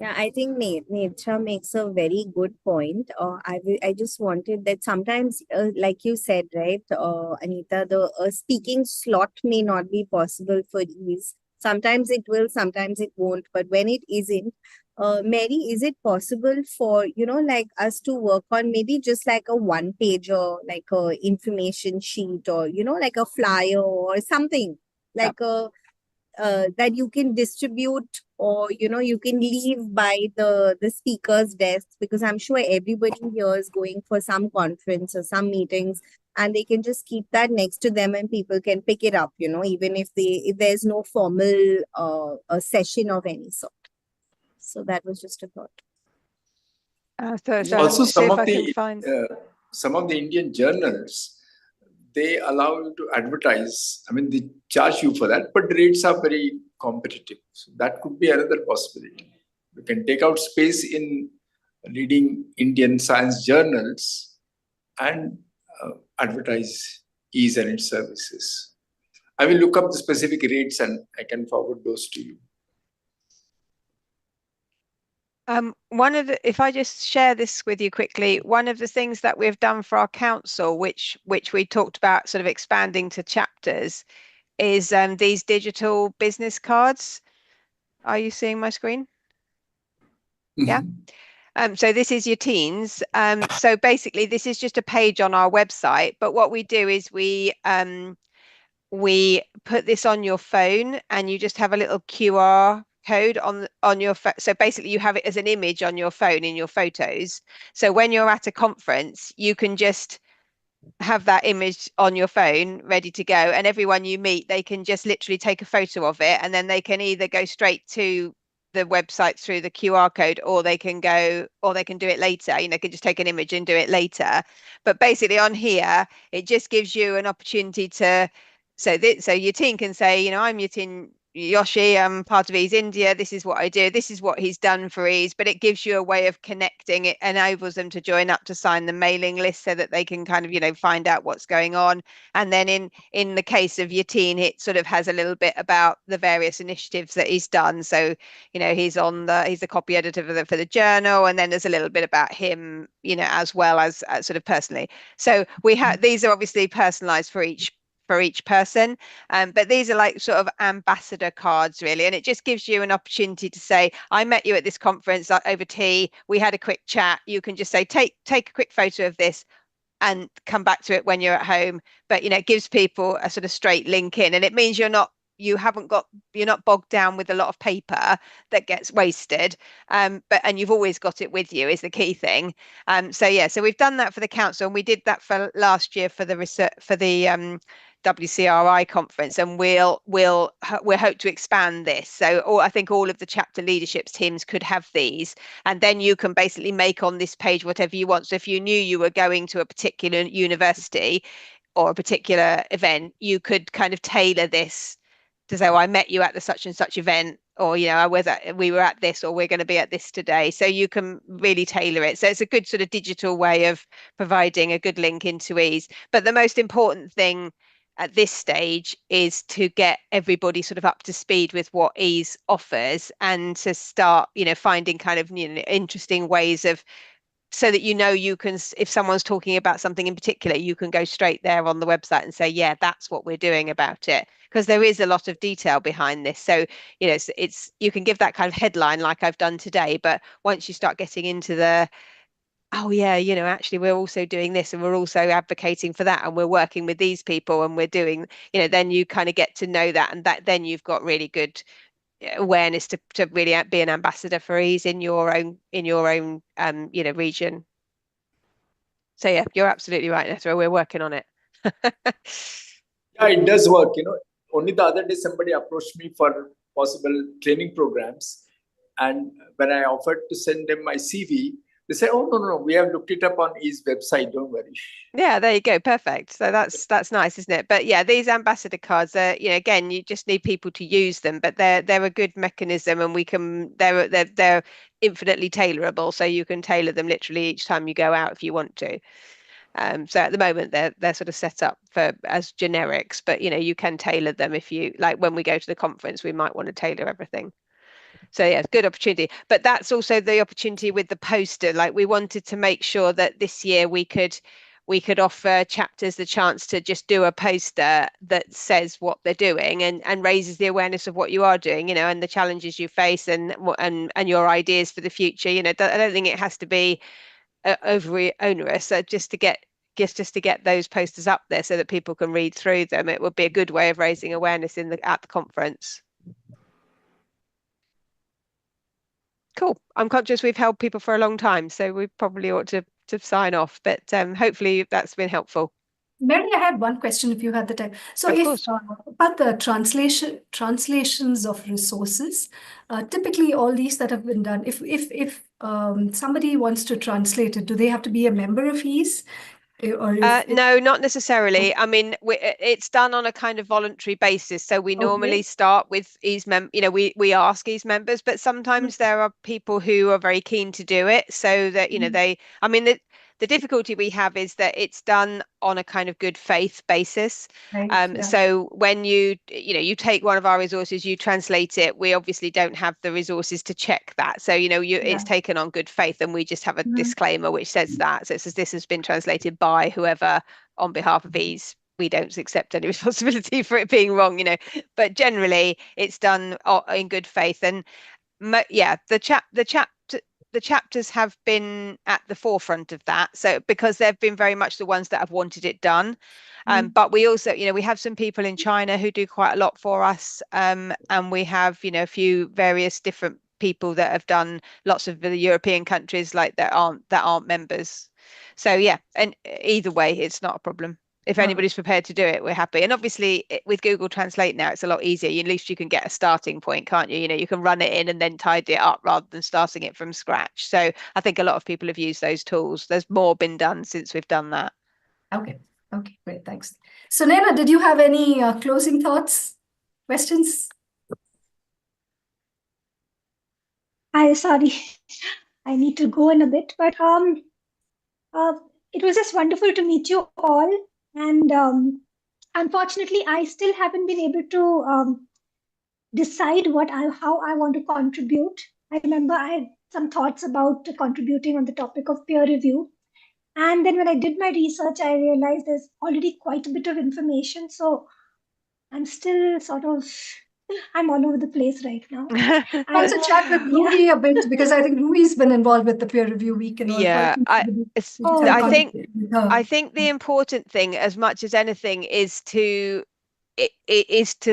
Yeah, I think Netra makes a very good point. I just wanted that sometimes, like you said, right, Anita, the speaking slot may not be possible for ease. Sometimes it will, sometimes it won't. But when it isn't, Mary, is it possible for, like us to work on maybe just like a one-pager, like a information sheet or, like a flyer or something like that you can distribute, or you can leave by the speaker's desk, because I'm sure everybody here is going for some conference or some meetings, and they can just keep that next to them and people can pick it up, even if there's no formal a session of any sort. So that was just a thought. So Also, see if I can find. some of the Indian journals, they allow you to advertise. I mean, they charge you for that, but the rates are very competitive. So that could be another possibility. We can take out space in leading Indian science journals and advertise ease and its services. I will look up the specific rates and I can forward those to you. If I just share this with you quickly, one of the things that we've done for our council, which we talked about sort of expanding to chapters, is these digital business cards. Are you seeing my screen? Yeah. So this is your teens. So basically this is just a page on our website, but what we do is we put this on your phone and you just have a little QR code on your phone. So basically you have it as an image on your phone in your photos. So when you're at a conference, you can just have that image on your phone ready to go, and everyone you meet, they can just literally take a photo of it, and then they can either go straight to the website through the QR code, or they can do it later. They can just take an image and do it later. But basically on here, it just gives you an opportunity to, so your team can say, I'm Yatin Yoshi, I'm part of Ease India, this is what I do, this is what he's done for Ease, but it gives you a way of connecting. It enables them to join up to sign the mailing list so that they can kind of, find out what's going on. And then in the case of Yatin, it sort of has a little bit about the various initiatives that he's done. So, he's the copy editor for the journal, and then there's a little bit about him, as well as sort of personally. So we have, these are obviously personalized for each person, but these are like sort of ambassador cards really, and it just gives you an opportunity to say, I met you at this conference over tea, we had a quick chat. You can just say, take a quick photo of this and come back to it when you're at home. But it gives people a sort of straight link in, and it means you're not bogged down with a lot of paper that gets wasted, and you've always got it with you is the key thing. So we've done that for the council, and we did that for last year for the WCRI conference, and we'll hope to expand this. So I think all of the chapter leadership teams could have these, and then you can basically make on this page whatever you want. So if you knew you were going to a particular university, or a particular event, you could kind of tailor this to say, oh, I met you at the such and such event, or we were at this, or we're going to be at this today. So you can really tailor it. So it's a good sort of digital way of providing a good link into ease. But the most important thing at this stage is to get everybody sort of up to speed with what ease offers, and to start, finding kind of interesting ways of, so that you can, if someone's talking about something in particular, you can go straight there on the website and say, yeah, that's what we're doing about it, because there is a lot of detail behind this. So it's you can give that kind of headline like I've done today, but once you start getting into the, oh yeah, actually we're also doing this, and we're also advocating for that, and we're working with these people, and we're doing, then you kind of get to know that, and that then you've got really good awareness to really be an ambassador for ease in your own region. So yeah, you're absolutely right, Nethra. We're working on it. Yeah, it does work. Only the other day somebody approached me for possible training programs, and when I offered to send them my CV, they said, "Oh no, we have looked it up on Ease website. Don't worry." Yeah, there you go. Perfect. So that's nice, isn't it? But yeah, these ambassador cards are, again, you just need people to use them, but they're a good mechanism, and they're infinitely tailorable. So you can tailor them literally each time you go out if you want to. So at the moment they're sort of set up as generics, but you can tailor them if you like. When we go to the conference, we might want to tailor everything. So yeah, good opportunity. But that's also the opportunity with the poster. Like, we wanted to make sure that this year we could offer chapters the chance to just do a poster that says what they're doing, and raises the awareness of what you are doing, and the challenges you face, and your ideas for the future. I don't think it has to be overly onerous. So just to get those posters up there so that people can read through them, it would be a good way of raising awareness at the conference. Cool. I'm conscious we've held people for a long time, so we probably ought to sign off, but hopefully that's been helpful. Mary, I had one question if you had the time. So Of if course. about the translations of resources, typically all these that have been done, if somebody wants to translate it, do they have to be a member of EASE? Or no, not necessarily. I mean, it's done on a kind of voluntary basis. So we normally start with EASE we ask EASE members, but sometimes there are people who are very keen to do it. So that, the difficulty we have is that it's done on a kind of good faith basis. So when you take one of our resources, you translate it, we obviously don't have the resources to check that. So, it's taken on good faith, and we just have a disclaimer which says that. So it says this has been translated by whoever on behalf of EASE. We don't accept any responsibility for it being wrong, but generally it's done in good faith. And yeah, the chapters have been at the forefront of that. So because they've been very much the ones that have wanted it done. But we also, we have some people in China who do quite a lot for us. And we have, a few various different people that have done lots of the European countries that aren't members. So yeah, and either way, it's not a problem. If anybody's prepared to do it, we're happy. And obviously with Google Translate now, it's a lot easier. At least you can get a starting point, can't you? You can run it in and then tidy it up rather than starting it from scratch. So I think a lot of people have used those tools. There's more been done since we've done that. Okay, great, thanks. So Naina, did you have any closing thoughts, questions? Sorry, I need to go in a bit, but it was just wonderful to meet you all. And unfortunately, I still haven't been able to decide how I want to contribute. I remember I had some thoughts about contributing on the topic of peer review. And then when I did my research, I realized there's already quite a bit of information. So I'm still I'm all over the place right now. Also chat with Ruhi a bit, because I think Ruhi's been involved with the peer review week and all. Yeah, I think the important thing, as much as anything, is to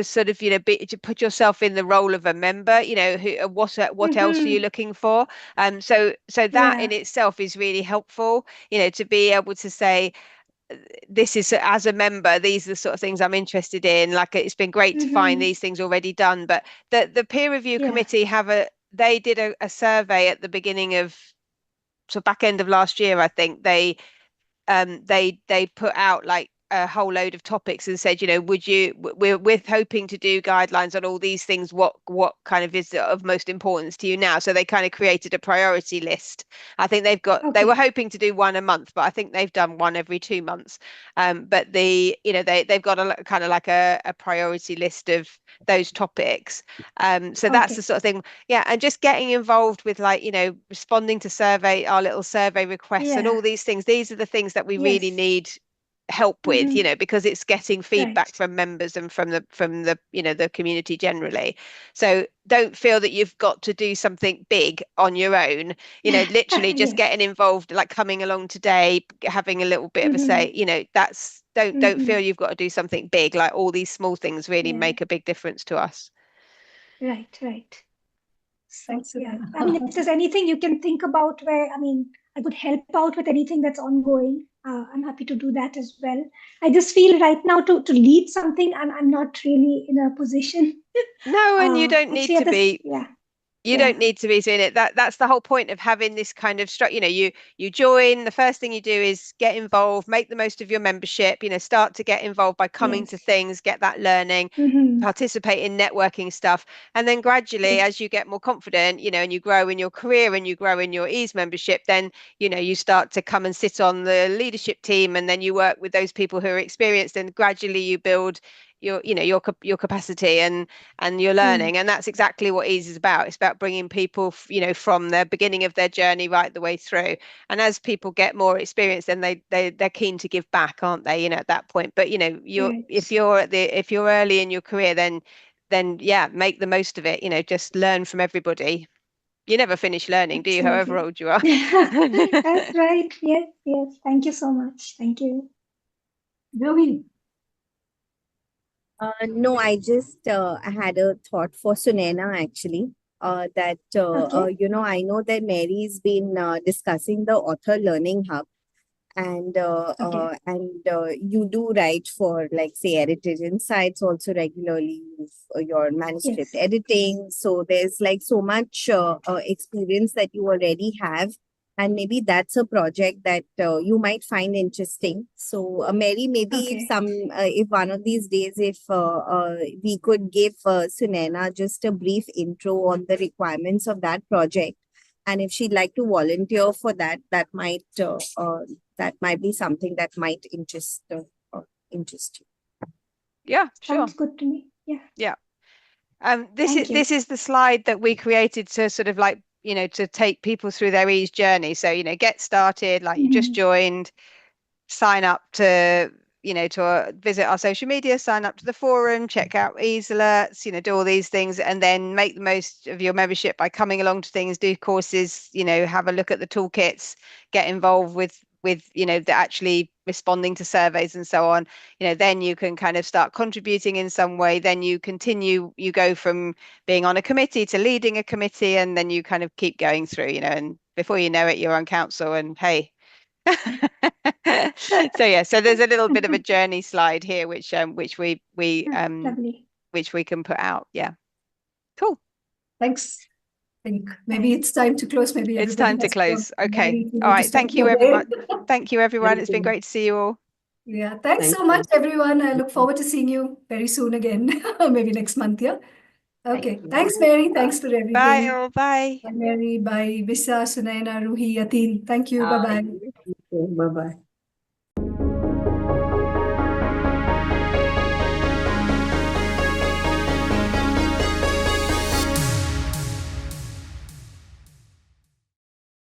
sort of to put yourself in the role of a member. What else are you looking for? So that in itself is really helpful. To be able to say, this is, as a member, these are the sort of things I'm interested in. Like, it's been great to find these things already done. But the peer review committee they did a survey at the beginning of, back end of last year, I think. They put out a whole load of topics and said, we're hoping to do guidelines on all these things. What kind of is of most importance to you now? So they kind of created a priority list. I think they were hoping to do one a month, but I think they've done one every 2 months. But they've got a kind of like a priority list of those topics. So that's the sort of thing. Yeah. And just getting involved with responding to our little survey requests and all these things. These are the things that we really need help with, because it's getting feedback from members and from the community generally. So don't feel that you've got to do something big on your own, literally just getting involved, like coming along today, having a little bit of a say, don't feel you've got to do something big. Like all these small things really make a big difference to us. Right. So, I mean, if there's anything you can think about where, I could help out with anything that's ongoing, I'm happy to do that as well. I just feel right now to lead something, I'm not really in a position. No, and you don't need to be. You don't need to be doing it. That's the whole point of having this kind of structure. You join. The first thing you do is get involved, make the most of your membership. Start to get involved by coming to things, get that learning, participate in networking stuff, and then gradually, as you get more confident, and you grow in your career and you grow in your EASE membership, then you start to come and sit on the leadership team, and then you work with those people who are experienced, and gradually you build your capacity and your learning. And that's exactly what EASE is about. It's about bringing people from the beginning of their journey right the way through. And as people get more experience, then they're keen to give back, aren't they, at that point. But if you're early in your career, then make the most of it. Just learn from everybody. You never finish learning, do you? However old you are. That's right. Yes. Thank you so much. Thank you. Rohi. No, I just had a thought for Sunaina actually. I know that Mary's been discussing the Author Learning Hub, and you do write for, like, say, Heritage Insights also regularly, your manuscript editing. So there's like so much experience that you already have. And maybe that's a project that you might find interesting. So, Mary, maybe if one of these days, if we could give Sunaina just a brief intro on the requirements of that project, and if she'd like to volunteer for that, that might be something that might interest you. Yeah, sure. Sounds good to me. Yeah. This is the slide that we created to sort of like, to take people through their EASE journey. So, get started, like you just joined, sign up to visit our social media, sign up to the forum, check out EASE alerts, do all these things, and then make the most of your membership by coming along to things, do courses, have a look at the toolkits, get involved with actually responding to surveys and so on. Then you can kind of start contributing in some way. Then you go from being on a committee to leading a committee, and then you kind of keep going through, and before you know it, you're on council, and hey. So there's a little bit of a journey slide here, which we can put out. Yeah, cool. Thanks. I think maybe it's time to close. Maybe it's time to close. Okay. All right. Thank you, everyone. Thank you, everyone. It's been great to see you all. Yeah. Thanks so much, everyone. I look forward to seeing you very soon again. Maybe next month. Yeah. Okay. Thanks, Mary. Thanks for everything. Bye, all. Bye. Bye, Mary. Bye, Bisa, Sunaina, Ruhi, Yatin. Thank you. Bye-bye. Bye-bye.